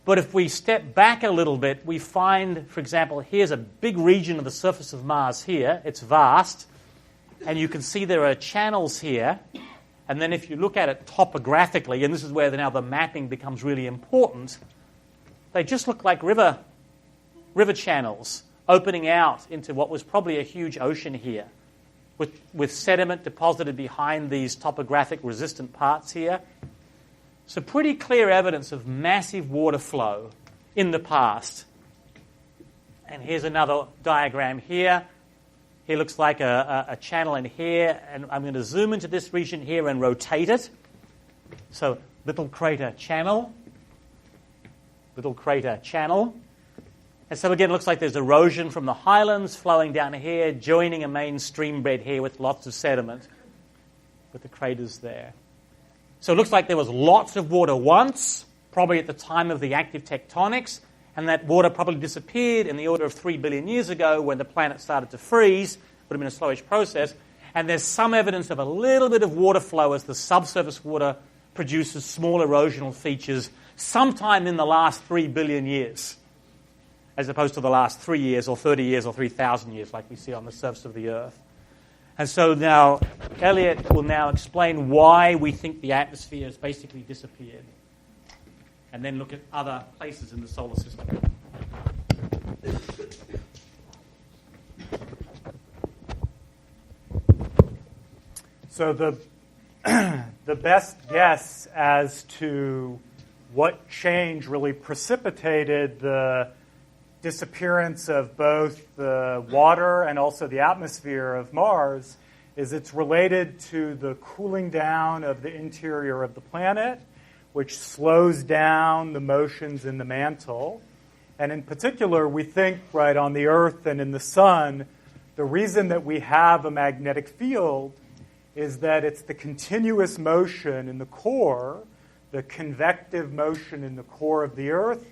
B: But if we step back a little bit, we find, for example, here's a big region of the surface of Mars here. It's vast. And you can see there are channels here. And then if you look at it topographically, and this is where now the mapping becomes really important, they just look like river channels opening out into what was probably a huge ocean here, with sediment deposited behind these topographic resistant parts here. So pretty clear evidence of massive water flow in the past. And here's another diagram here. Here looks like a channel in here, and I'm going to zoom into this region here and rotate it. So little crater channel, little crater channel. And so again, it looks like there's erosion from the highlands flowing down here, joining a main stream bed here with lots of sediment, with the craters there. So it looks like there was lots of water once, probably at the time of the active tectonics, and that water probably disappeared in the order of 3 billion years ago when the planet started to freeze. Would have been a slowish process. And there's some evidence of a little bit of water flow as the subsurface water produces small erosional features sometime in the last 3 billion years, as opposed to the last 3 years or 30 years or 3,000 years like we see on the surface of the Earth. And so now Elliot will now explain why we think the atmosphere has basically disappeared, and then look at other places in the solar system.
A: So the best guess as to what change really precipitated the disappearance of both the water and also the atmosphere of Mars is it's related to the cooling down of the interior of the planet, which slows down the motions in the mantle. And in particular, we think, right, on the Earth and in the Sun, the reason that we have a magnetic field is that it's the continuous motion in the core, the convective motion in the core of the Earth,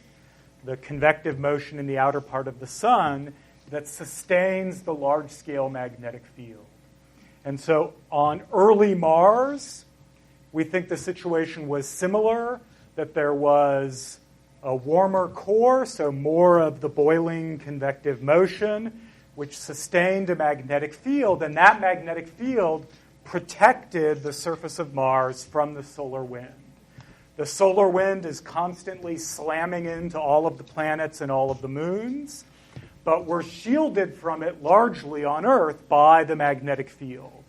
A: the convective motion in the outer part of the Sun, that sustains the large-scale magnetic field. And so on early Mars, we think the situation was similar, that there was a warmer core, so more of the boiling convective motion, which sustained a magnetic field, and that magnetic field protected the surface of Mars from the solar wind. The solar wind is constantly slamming into all of the planets and all of the moons, but we're shielded from it largely on Earth by the magnetic field.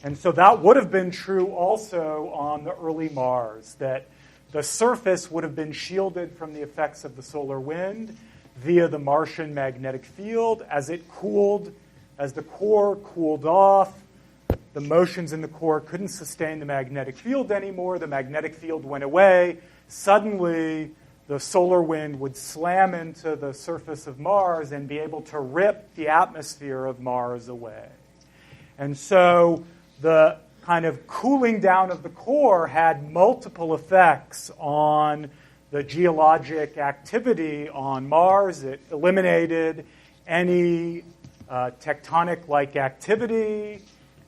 A: And so that would have been true also on the early Mars, that the surface would have been shielded from the effects of the solar wind via the Martian magnetic field. As it cooled, as the core cooled off, the motions in the core couldn't sustain the magnetic field anymore. The magnetic field went away. Suddenly, the solar wind would slam into the surface of Mars and be able to rip the atmosphere of Mars away. And so the kind of cooling down of the core had multiple effects on the geologic activity on Mars. It eliminated any tectonic-like activity.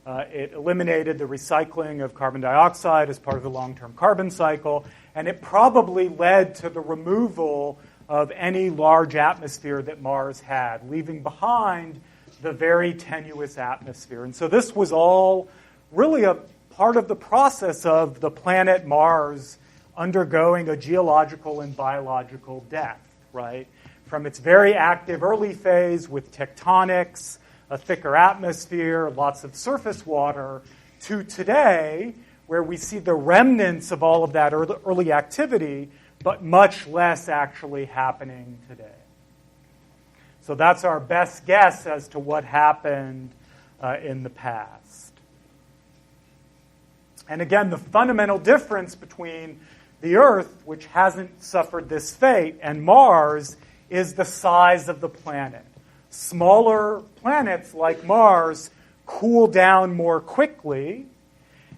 A: It eliminated the recycling of carbon dioxide as part of the long-term carbon cycle, and it probably led to the removal of any large atmosphere that Mars had, leaving behind the very tenuous atmosphere. And so this was all really a part of the process of the planet Mars undergoing a geological and biological death, right? From its very active early phase with tectonics, a thicker atmosphere, lots of surface water, to today, where we see the remnants of all of that early activity, but much less actually happening today. So that's our best guess as to what happened in the past. And again, the fundamental difference between the Earth, which hasn't suffered this fate, and Mars is the size of the planet. Smaller planets like Mars cool down more quickly,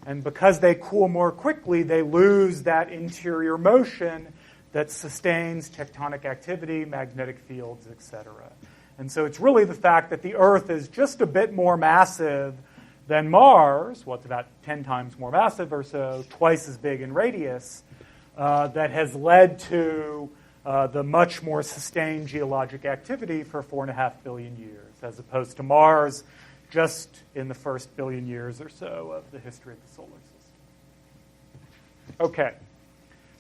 A: and because they cool more quickly, they lose that interior motion that sustains tectonic activity, magnetic fields, etc. And so it's really the fact that the Earth is just a bit more massive than Mars, well, it's about 10 times more massive or so, twice as big in radius, that has led to the much more sustained geologic activity for 4.5 billion years, as opposed to Mars just in the first billion years or so of the history of the solar system. Okay.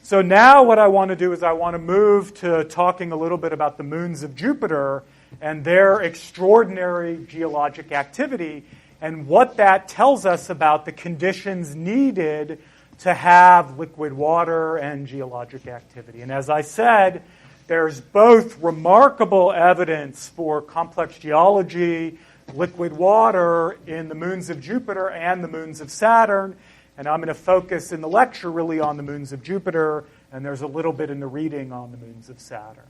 A: So now what I want to do is I want to move to talking a little bit about the moons of Jupiter and their extraordinary geologic activity and what that tells us about the conditions needed to have liquid water and geologic activity. And as I said, there's both remarkable evidence for complex geology, liquid water in the moons of Jupiter and the moons of Saturn. And I'm going to focus in the lecture really on the moons of Jupiter, and there's a little bit in the reading on the moons of Saturn.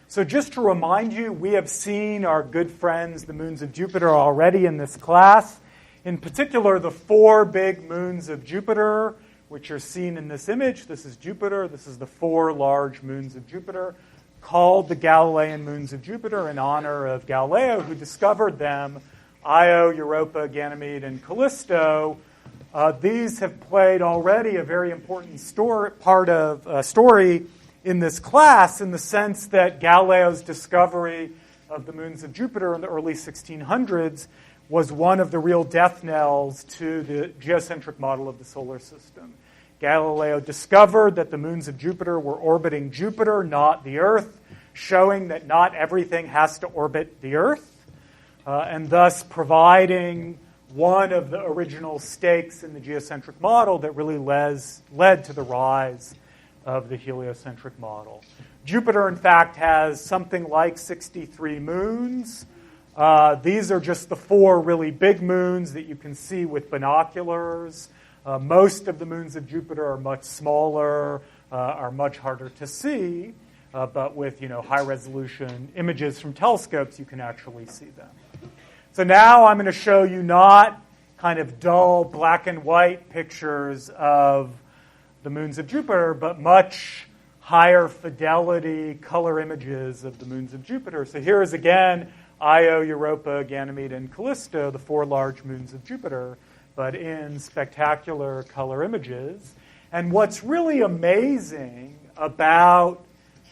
A: So just to remind you, we have seen our good friends, the moons of Jupiter, already in this class. In particular, the 4 big moons of Jupiter, which are seen in this image. This is Jupiter. This is the 4 large moons of Jupiter, called the Galilean moons of Jupiter in honor of Galileo, who discovered them, Io, Europa, Ganymede, and Callisto. These have played already a very important part of story in this class, in the sense that Galileo's discovery of the moons of Jupiter in the early 1600s was one of the real death knells to the geocentric model of the solar system. Galileo discovered that the moons of Jupiter were orbiting Jupiter, not the Earth, showing that not everything has to orbit the Earth, and thus providing one of the original stakes in the geocentric model that really led to the rise of the heliocentric model. Jupiter, in fact, has something like 63 moons. These are just the 4 really big moons that you can see with binoculars. Most of the moons of Jupiter are much smaller, are much harder to see, but with high-resolution images from telescopes, you can actually see them. So now I'm going to show you not kind of dull black and white pictures of the moons of Jupiter, but much higher fidelity color images of the moons of Jupiter. So here is again Io, Europa, Ganymede, and Callisto, the 4 large moons of Jupiter, but in spectacular color images. And what's really amazing about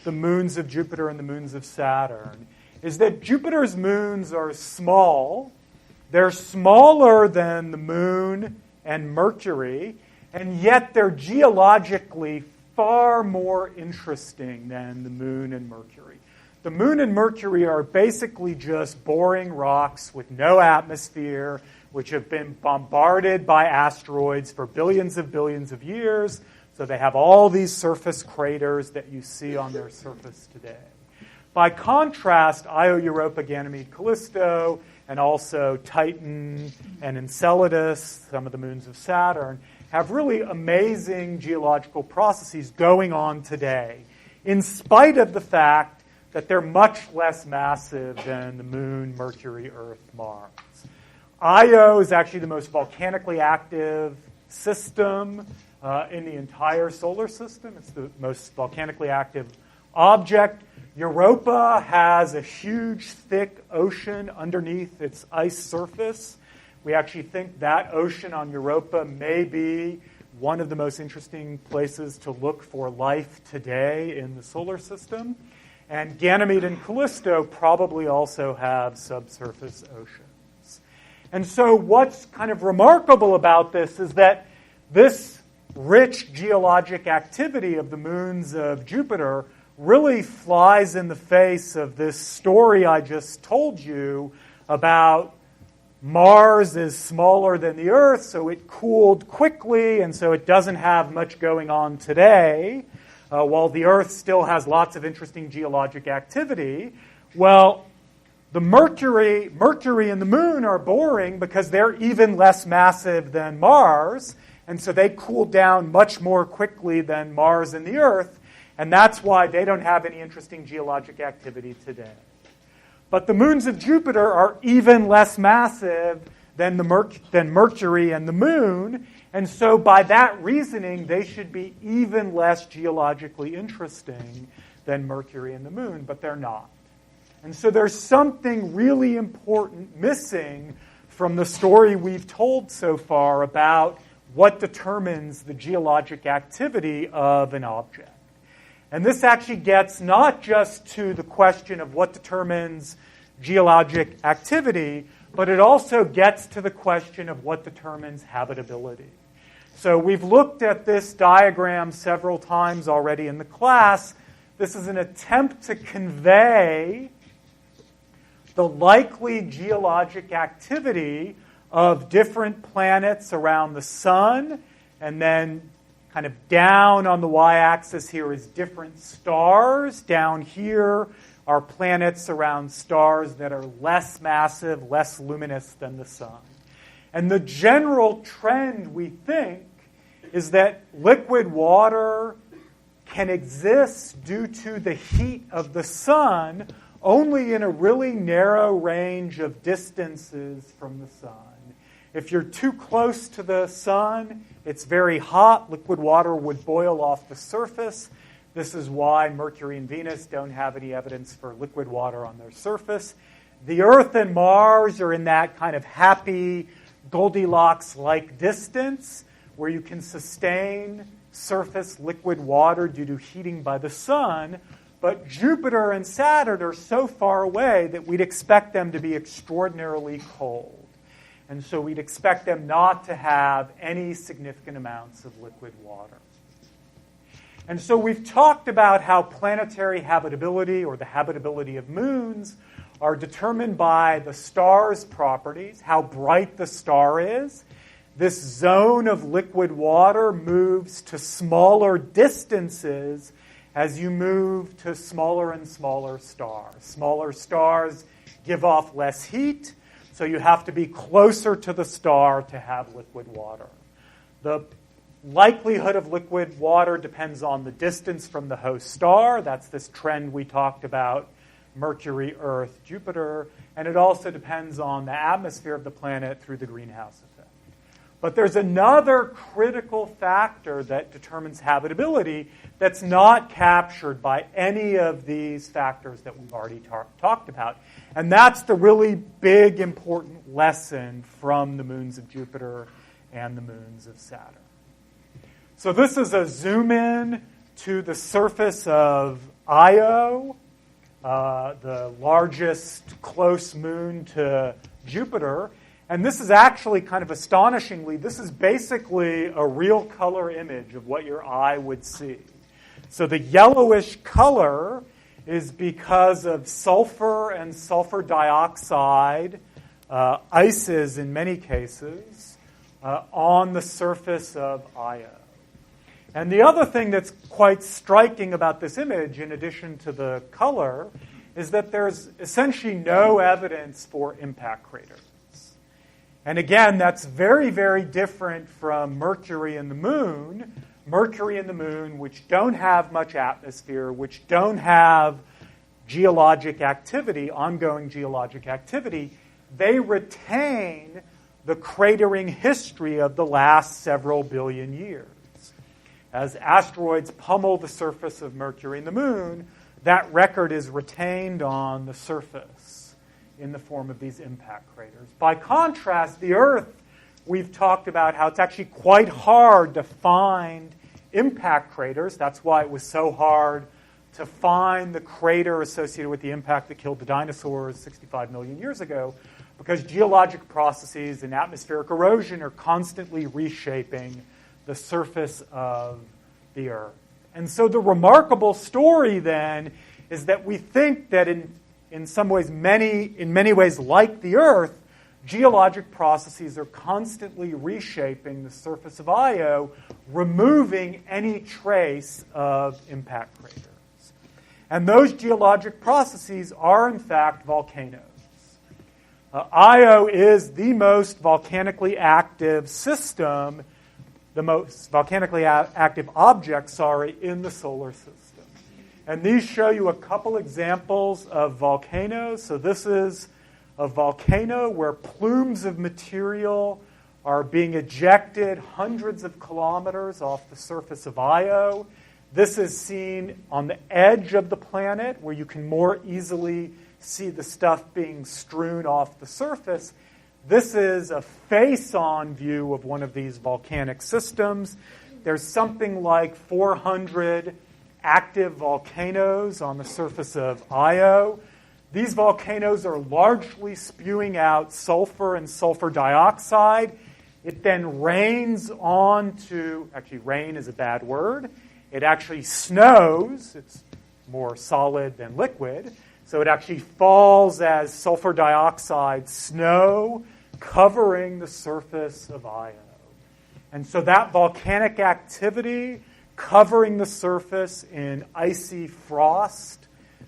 A: the moons of Jupiter and the moons of Saturn is that Jupiter's moons are small. They're smaller than the Moon and Mercury, and yet they're geologically far more interesting than the Moon and Mercury. The Moon and Mercury are basically just boring rocks with no atmosphere, which have been bombarded by asteroids for billions of years. So they have all these surface craters that you see on their surface today. By contrast, Io, Europa, Ganymede, Callisto, and also Titan and Enceladus, some of the moons of Saturn, have really amazing geological processes going on today, in spite of the fact that they're much less massive than the Moon, Mercury, Earth, Mars. Io is actually the most volcanically active system in the entire solar system. It's the most volcanically active object. Europa has a huge, thick ocean underneath its ice surface. We actually think that ocean on Europa may be one of the most interesting places to look for life today in the solar system. And Ganymede and Callisto probably also have subsurface oceans. And so what's kind of remarkable about this is that this rich geologic activity of the moons of Jupiter really flies in the face of this story I just told you about Mars is smaller than the Earth, so it cooled quickly, and so it doesn't have much going on today, while the Earth still has lots of interesting geologic activity. Well, the Mercury and the Moon are boring because they're even less massive than Mars, and so they cool down much more quickly than Mars and the Earth, and that's why they don't have any interesting geologic activity today. But the moons of Jupiter are even less massive than Mercury and the Moon, and so by that reasoning, they should be even less geologically interesting than Mercury and the Moon, but they're not. And so there's something really important missing from the story we've told so far about what determines the geologic activity of an object. And this actually gets not just to the question of what determines geologic activity, but it also gets to the question of what determines habitability. So we've looked at this diagram several times already in the class. This is an attempt to convey the likely geologic activity of different planets around the sun, and then kind of down on the y-axis here is different stars. Down here are planets around stars that are less massive, less luminous than the sun. And the general trend, we think, is that liquid water can exist due to the heat of the sun only in a really narrow range of distances from the sun. If you're too close to the sun, it's very hot. Liquid water would boil off the surface. This is why Mercury and Venus don't have any evidence for liquid water on their surface. The Earth and Mars are in that kind of happy Goldilocks-like distance where you can sustain surface liquid water due to heating by the sun. But Jupiter and Saturn are so far away that we'd expect them to be extraordinarily cold. And so we'd expect them not to have any significant amounts of liquid water. And so we've talked about how planetary habitability, or the habitability of moons, are determined by the star's properties, how bright the star is. This zone of liquid water moves to smaller distances as you move to smaller and smaller stars. Smaller stars give off less heat, so you have to be closer to the star to have liquid water. The likelihood of liquid water depends on the distance from the host star. That's this trend we talked about, Mercury, Earth, Jupiter. And it also depends on the atmosphere of the planet through the greenhouse effect. But there's another critical factor that determines habitability that's not captured by any of these factors that we've already talked about. And that's the really big, important lesson from the moons of Jupiter and the moons of Saturn. So this is a zoom in to the surface of Io, the largest close moon to Jupiter. And this is actually kind of astonishingly, this is basically a real color image of what your eye would see. So the yellowish color is because of sulfur and sulfur dioxide, ices in many cases, on the surface of Io. And the other thing that's quite striking about this image, in addition to the color, is that there's essentially no evidence for impact craters. And again, that's very, very different from Mercury and the Moon. Mercury and the Moon, which don't have much atmosphere, which don't have geologic activity, ongoing geologic activity, they retain the cratering history of the last several billion years. As asteroids pummel the surface of Mercury and the Moon, that record is retained on the surface in the form of these impact craters. By contrast, the Earth, we've talked about how it's actually quite hard to find impact craters. That's why it was so hard to find the crater associated with the impact that killed the dinosaurs 65 million years ago, because geologic processes and atmospheric erosion are constantly reshaping the surface of the Earth. And so the remarkable story then is that we think that in some ways, in many ways like the Earth, geologic processes are constantly reshaping the surface of Io, removing any trace of impact craters. And those geologic processes are, in fact, volcanoes. Io is the most volcanically active system, the most volcanically active object, in the solar system. And these show you a couple examples of volcanoes. So this is a volcano where plumes of material are being ejected hundreds of kilometers off the surface of Io. This is seen on the edge of the planet, where you can more easily see the stuff being strewn off the surface. This is a face-on view of one of these volcanic systems. There's something like 400 active volcanoes on the surface of Io. These volcanoes are largely spewing out sulfur and sulfur dioxide. It then rains onto, actually rain is a bad word. It actually snows. It's more solid than liquid. So it actually falls as sulfur dioxide snow covering the surface of Io. And so that volcanic activity covering the surface in icy frost,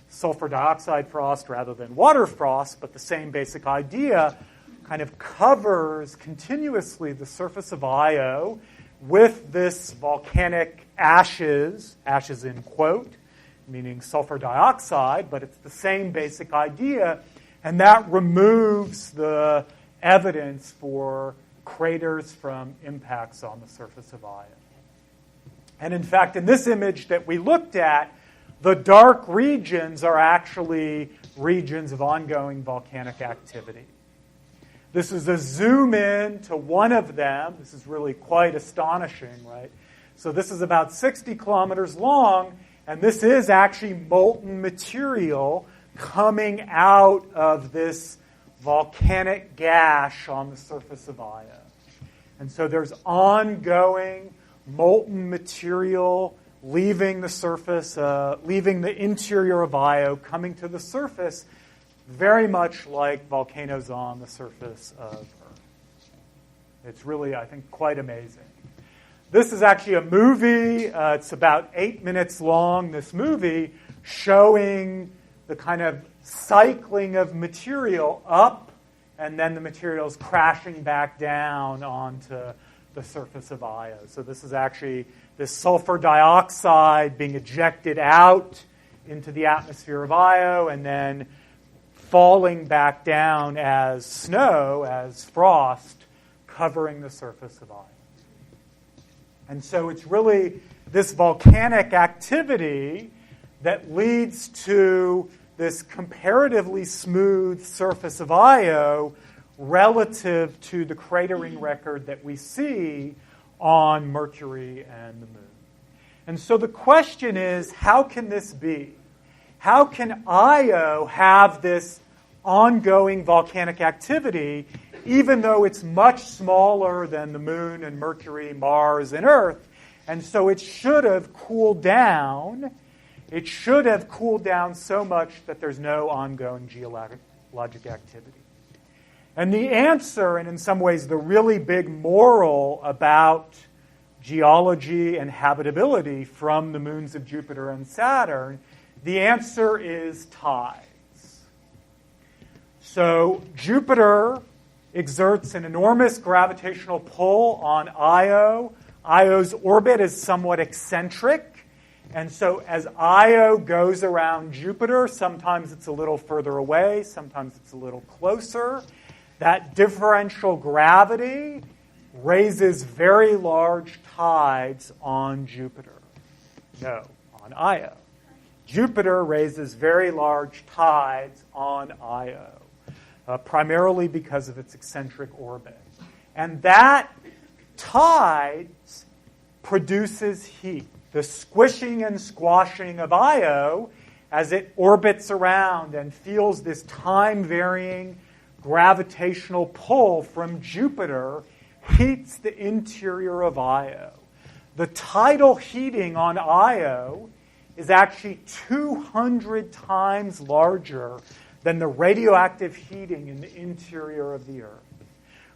A: sulfur dioxide frost rather than water frost, but the same basic idea, kind of covers continuously the surface of Io with this volcanic ashes in quote, meaning sulfur dioxide, but it's the same basic idea, and that removes the evidence for craters from impacts on the surface of Io. And in fact, in this image that we looked at, the dark regions are actually regions of ongoing volcanic activity. This is a zoom in to one of them. This is really quite astonishing, right? So this is about 60 kilometers long, and this is actually molten material coming out of this volcanic gash on the surface of Io. And so there's ongoing molten material leaving the surface, leaving the interior of Io, coming to the surface, very much like volcanoes on the surface of Earth. It's really, I think, quite amazing. This is actually a movie. It's about 8 minutes long, this movie, showing the kind of cycling of material up, and then the materials crashing back down onto the surface of Io. So this is actually this sulfur dioxide being ejected out into the atmosphere of Io and then falling back down as snow, as frost, covering the surface of Io. And so it's really this volcanic activity that leads to this comparatively smooth surface of Io relative to the cratering record that we see on Mercury and the Moon. And so the question is, how can this be? How can Io have this ongoing volcanic activity even though it's much smaller than the Moon and Mercury, Mars, and Earth? And so it should have cooled down. It should have cooled down so much that there's no ongoing geologic activity. And the answer, and in some ways the really big moral about geology and habitability from the moons of Jupiter and Saturn, the answer is tides. So Jupiter exerts an enormous gravitational pull on Io. Io's orbit is somewhat eccentric. And so as Io goes around Jupiter, sometimes it's a little further away, sometimes it's a little closer. That differential gravity raises very large tides on Jupiter. No, on Io. Jupiter raises very large tides on Io, primarily because of its eccentric orbit. And that tides produces heat. The squishing and squashing of Io as it orbits around and feels this time-varying gravitational pull from Jupiter heats the interior of Io. The tidal heating on Io is actually 200 times larger than the radioactive heating in the interior of the Earth.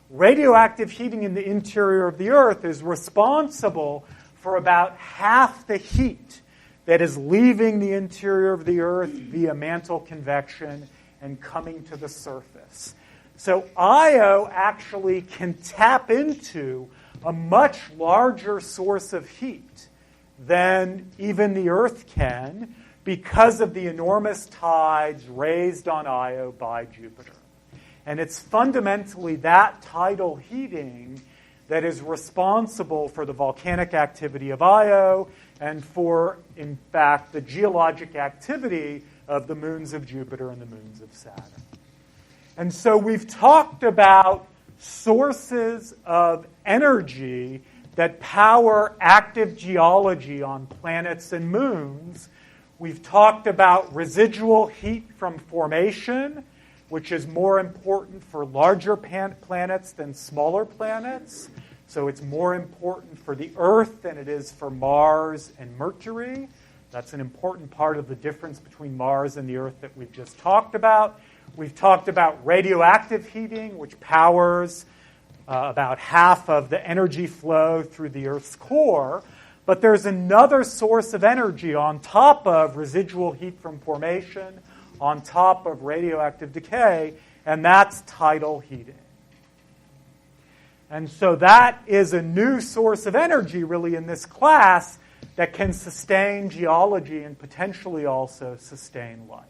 A: Radioactive heating in the interior of the Earth is responsible for about half the heat that is leaving the interior of the Earth via mantle convection and coming to the surface. So Io actually can tap into a much larger source of heat than even the Earth can because of the enormous tides raised on Io by Jupiter. And it's fundamentally that tidal heating that is responsible for the volcanic activity of Io and for, in fact, the geologic activity of the moons of Jupiter and the moons of Saturn. And so we've talked about sources of energy that power active geology on planets and moons. We've talked about residual heat from formation, which is more important for larger planets than smaller planets. So it's more important for the Earth than it is for Mars and Mercury. That's an important part of the difference between Mars and the Earth that we've just talked about. We've talked about radioactive heating, which powers about half of the energy flow through the Earth's core. But there's another source of energy on top of residual heat from formation, on top of radioactive decay, and that's tidal heating. And so that is a new source of energy, really, in this class that can sustain geology and potentially also sustain life.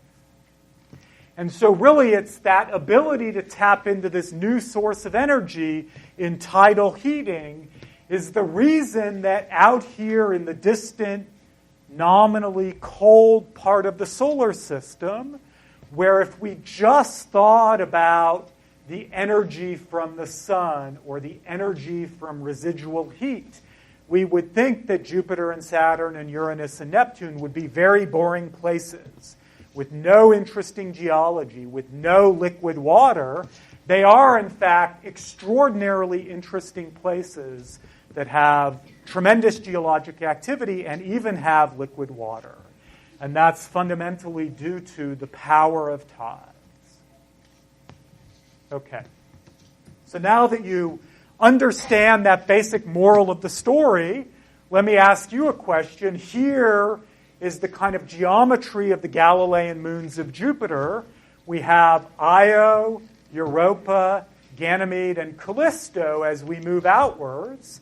A: And so really it's that ability to tap into this new source of energy in tidal heating is the reason that out here in the distant, nominally cold part of the solar system, where if we just thought about the energy from the sun or the energy from residual heat, we would think that Jupiter and Saturn and Uranus and Neptune would be very boring places with no interesting geology, with no liquid water. They are, in fact, extraordinarily interesting places that have tremendous geologic activity and even have liquid water. And that's fundamentally due to the power of tides. Okay. So now that you understand that basic moral of the story, let me ask you a question. Here is the kind of geometry of the Galilean moons of Jupiter. We have Io, Europa, Ganymede, and Callisto as we move outwards.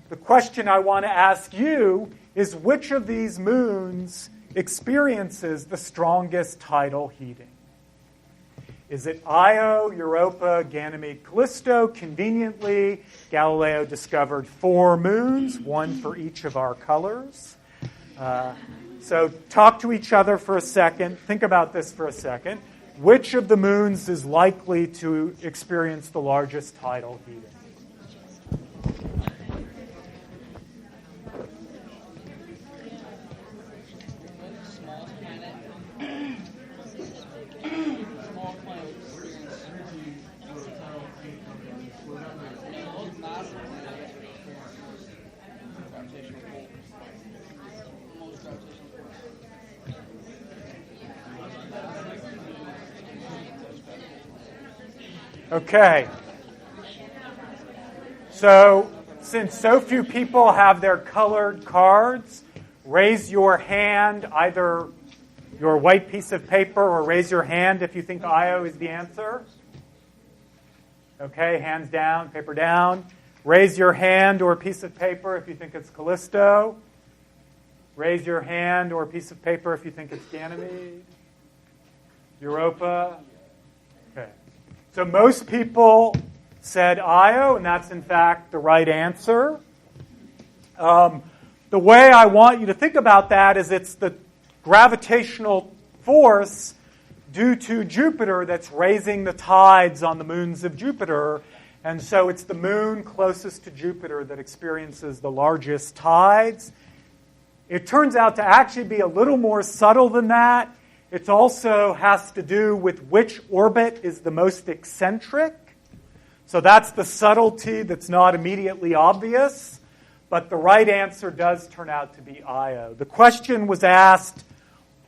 A: The question I want to ask you is which of these moons experiences the strongest tidal heating? Is it Io, Europa, Ganymede, Callisto? Conveniently, Galileo discovered 4 moons, one for each of our colors. So talk to each other for a second. Think about this for a second. Which of the moons is likely to experience the largest tidal heating? Okay. So, since so few people have their colored cards, raise your hand, either your white piece of paper, or raise your hand if you think Io is the answer. Okay, hands down, paper down. Raise your hand or a piece of paper if you think it's Callisto. Raise your hand or a piece of paper if you think it's Ganymede. Europa. Okay. So most people said Io, and that's in fact the right answer. The way I want you to think about that is it's the gravitational force due to Jupiter that's raising the tides on the moons of Jupiter. And so it's the moon closest to Jupiter that experiences the largest tides. It turns out to actually be a little more subtle than that. It also has to do with which orbit is the most eccentric. So that's the subtlety that's not immediately obvious. But the right answer does turn out to be Io. The question was asked,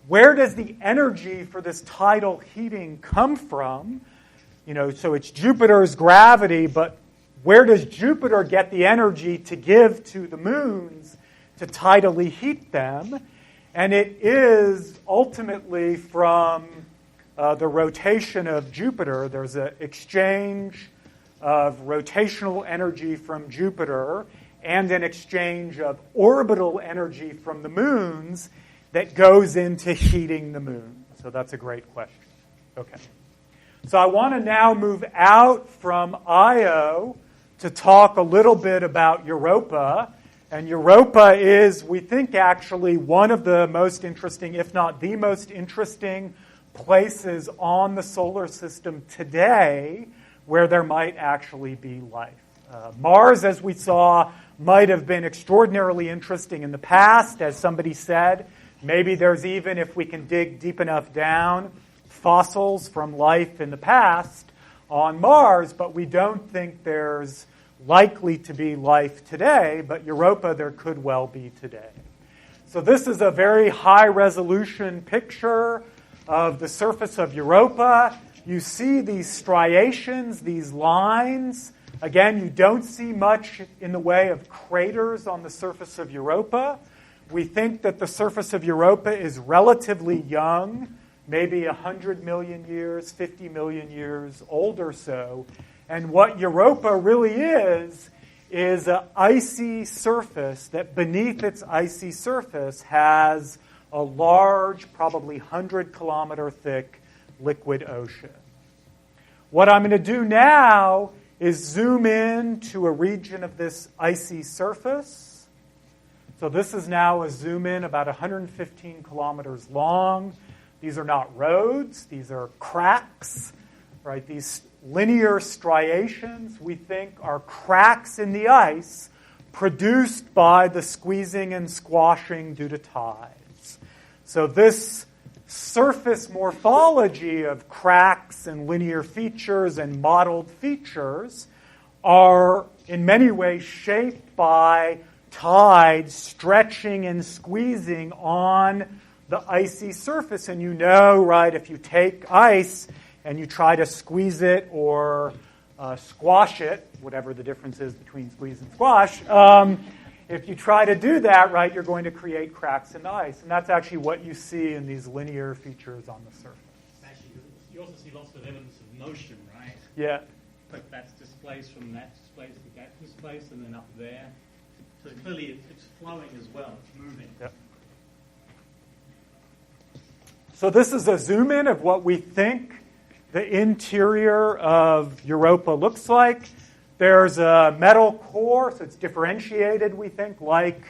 A: where does the energy for this tidal heating come from? So it's Jupiter's gravity, but where does Jupiter get the energy to give to the moons to tidally heat them? And it is ultimately from the rotation of Jupiter. There's an exchange of rotational energy from Jupiter and an exchange of orbital energy from the moons that goes into heating the moon. So that's a great question. Okay. So I want to now move out from Io to talk a little bit about Europa. And Europa is, we think, actually one of the most interesting, if not the most interesting, places on the solar system today where there might actually be life. Mars, as we saw, might have been extraordinarily interesting in the past, as somebody said. Maybe there's even, if we can dig deep enough down, fossils from life in the past on Mars, but we don't think there's likely to be life today, but Europa there could well be today. So this is a very high-resolution picture of the surface of Europa. You see these striations, these lines. Again, you don't see much in the way of craters on the surface of Europa. We think that the surface of Europa is relatively young, maybe 100 million years, 50 million years old or so. And what Europa really is an icy surface that beneath its icy surface has a large, probably 100-kilometer thick liquid ocean. What I'm going to do now is zoom in to a region of this icy surface. So this is now a zoom in about 115 kilometers long. These are not roads, these are cracks, right? These linear striations, we think, are cracks in the ice produced by the squeezing and squashing due to tides. So this surface morphology of cracks and linear features and modeled features are in many ways shaped by tides stretching and squeezing on the icy surface. And you know, right, if you take ice and you try to squeeze it or squash it, whatever the difference is between squeeze and squash, if you try to do that, right, you're going to create cracks in the ice. And that's actually what you see in these linear features on the surface.
B: Actually, you also see lots of evidence of motion, right?
A: Yeah.
B: But that's displaced from that displace to that displace, and then up there. So clearly it's flowing as well. It's moving.
A: Yep. So this is a zoom in of what we think the interior of Europa looks like. There's a metal core, so it's differentiated, we think, like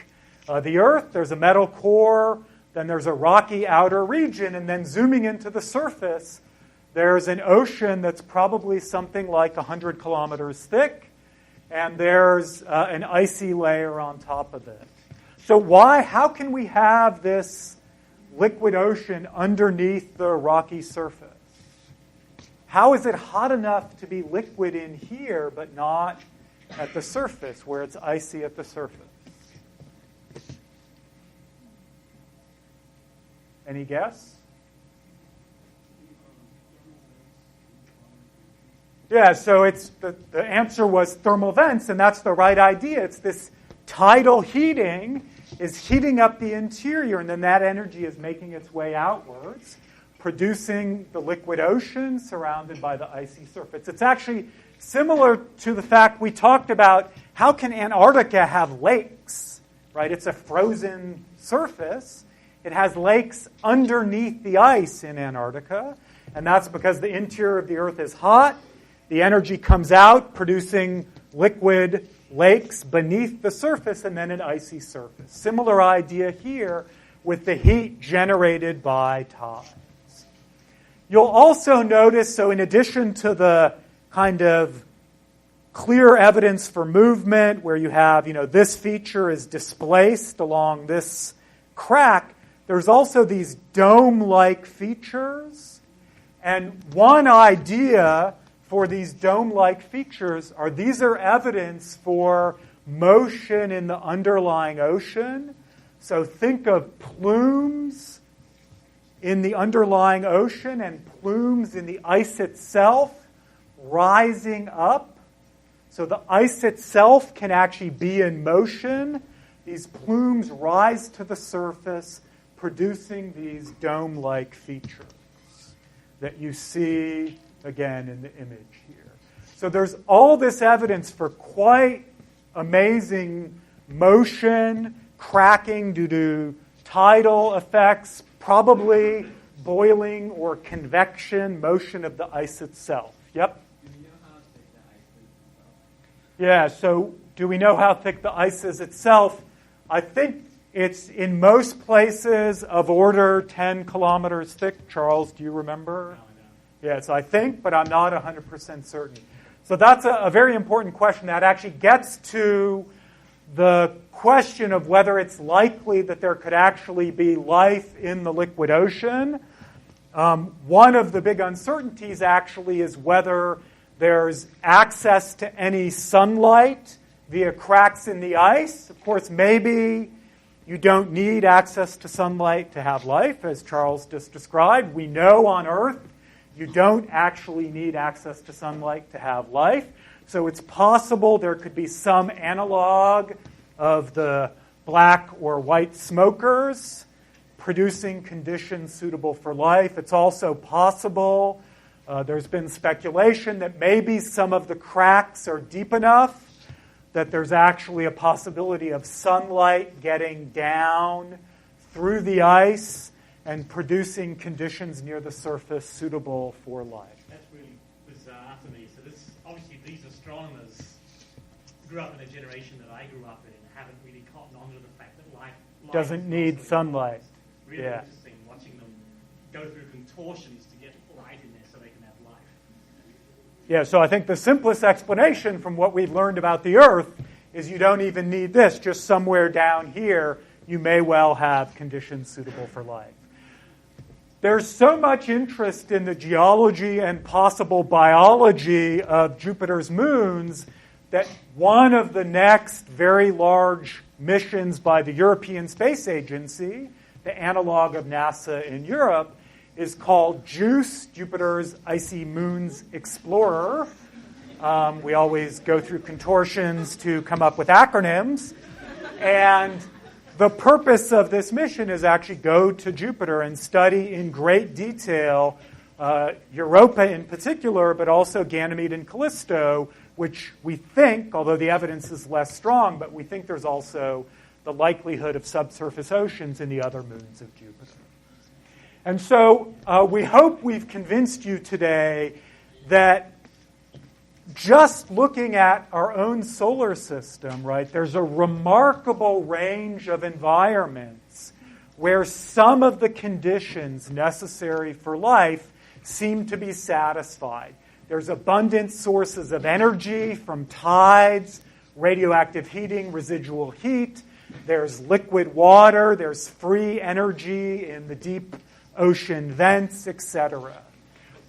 A: the Earth. There's a metal core, then there's a rocky outer region, and then zooming into the surface, there's an ocean that's probably something like 100 kilometers thick, and there's an icy layer on top of it. So how can we have this liquid ocean underneath the rocky surface? How is it hot enough to be liquid in here but not at the surface where it's icy at the surface? Any guess? Yeah, so it's the answer was thermal vents, and that's the right idea. It's this tidal heating is heating up the interior, and then that energy is making its way outwards, producing the liquid ocean surrounded by the icy surface. It's actually similar to the fact we talked about how can Antarctica have lakes, right? It's a frozen surface. It has lakes underneath the ice in Antarctica, and that's because the interior of the Earth is hot. The energy comes out, producing liquid lakes beneath the surface and then an icy surface. Similar idea here with the heat generated by tides. You'll also notice, so in addition to the kind of clear evidence for movement where you have, this feature is displaced along this crack, there's also these dome-like features. And one idea for these dome-like features these are evidence for motion in the underlying ocean. So think of plumes in the underlying ocean and plumes in the ice itself rising up. So the ice itself can actually be in motion. These plumes rise to the surface, producing these dome-like features that you see again in the image here. So there's all this evidence for quite amazing motion, cracking due to tidal effects, probably boiling or convection motion of the ice itself. Yep?
D: Do you know how thick the ice is itself?
A: Yeah, so do we know how thick the ice is itself? I think it's in most places of order 10 kilometers thick. Charles, do you remember?
B: No, I know.
A: Yes, I think, but I'm not 100% certain. So that's a very important question that actually gets to the question of whether it's likely that there could actually be life in the liquid ocean. One of the big uncertainties actually is whether there's access to any sunlight via cracks in the ice. Of course, maybe you don't need access to sunlight to have life, as Charles just described. We know on Earth you don't actually need access to sunlight to have life. So it's possible there could be some analog of the black or white smokers producing conditions suitable for life. It's also possible, there's been speculation that maybe some of the cracks are deep enough that there's actually a possibility of sunlight getting down through the ice and producing conditions near the surface suitable for life.
B: That's really bizarre to me. So obviously these astronomers grew up in a generation that I grew up in, haven't really cottoned on to the fact that life
A: Doesn't need sunlight.
B: Really
A: Yeah.
B: interesting watching them go through contortions to get light in there so they can have life.
A: Yeah, so I think the simplest explanation from what we've learned about the Earth is you don't even need this. Just somewhere down here, you may well have conditions suitable for life. There's so much interest in the geology and possible biology of Jupiter's moons that one of the next very large missions by the European Space Agency, the analog of NASA in Europe, is called JUICE, Jupiter's Icy Moons Explorer. We always go through contortions to come up with acronyms. And the purpose of this mission is actually go to Jupiter and study in great detail Europa in particular, but also Ganymede and Callisto, which we think, although the evidence is less strong, but we think there's also the likelihood of subsurface oceans in the other moons of Jupiter. And so we hope we've convinced you today that just looking at our own solar system, right, there's a remarkable range of environments where some of the conditions necessary for life seem to be satisfied. There's abundant sources of energy from tides, radioactive heating, residual heat. There's liquid water. There's free energy in the deep ocean vents, etc.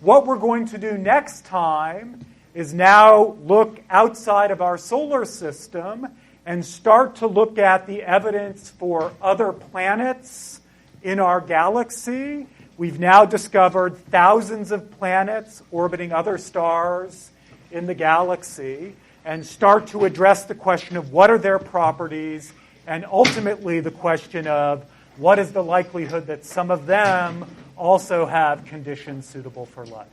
A: What we're going to do next time is now look outside of our solar system and start to look at the evidence for other planets in our galaxy. We've now discovered thousands of planets orbiting other stars in the galaxy and start to address the question of what are their properties and ultimately the question of what is the likelihood that some of them also have conditions suitable for life.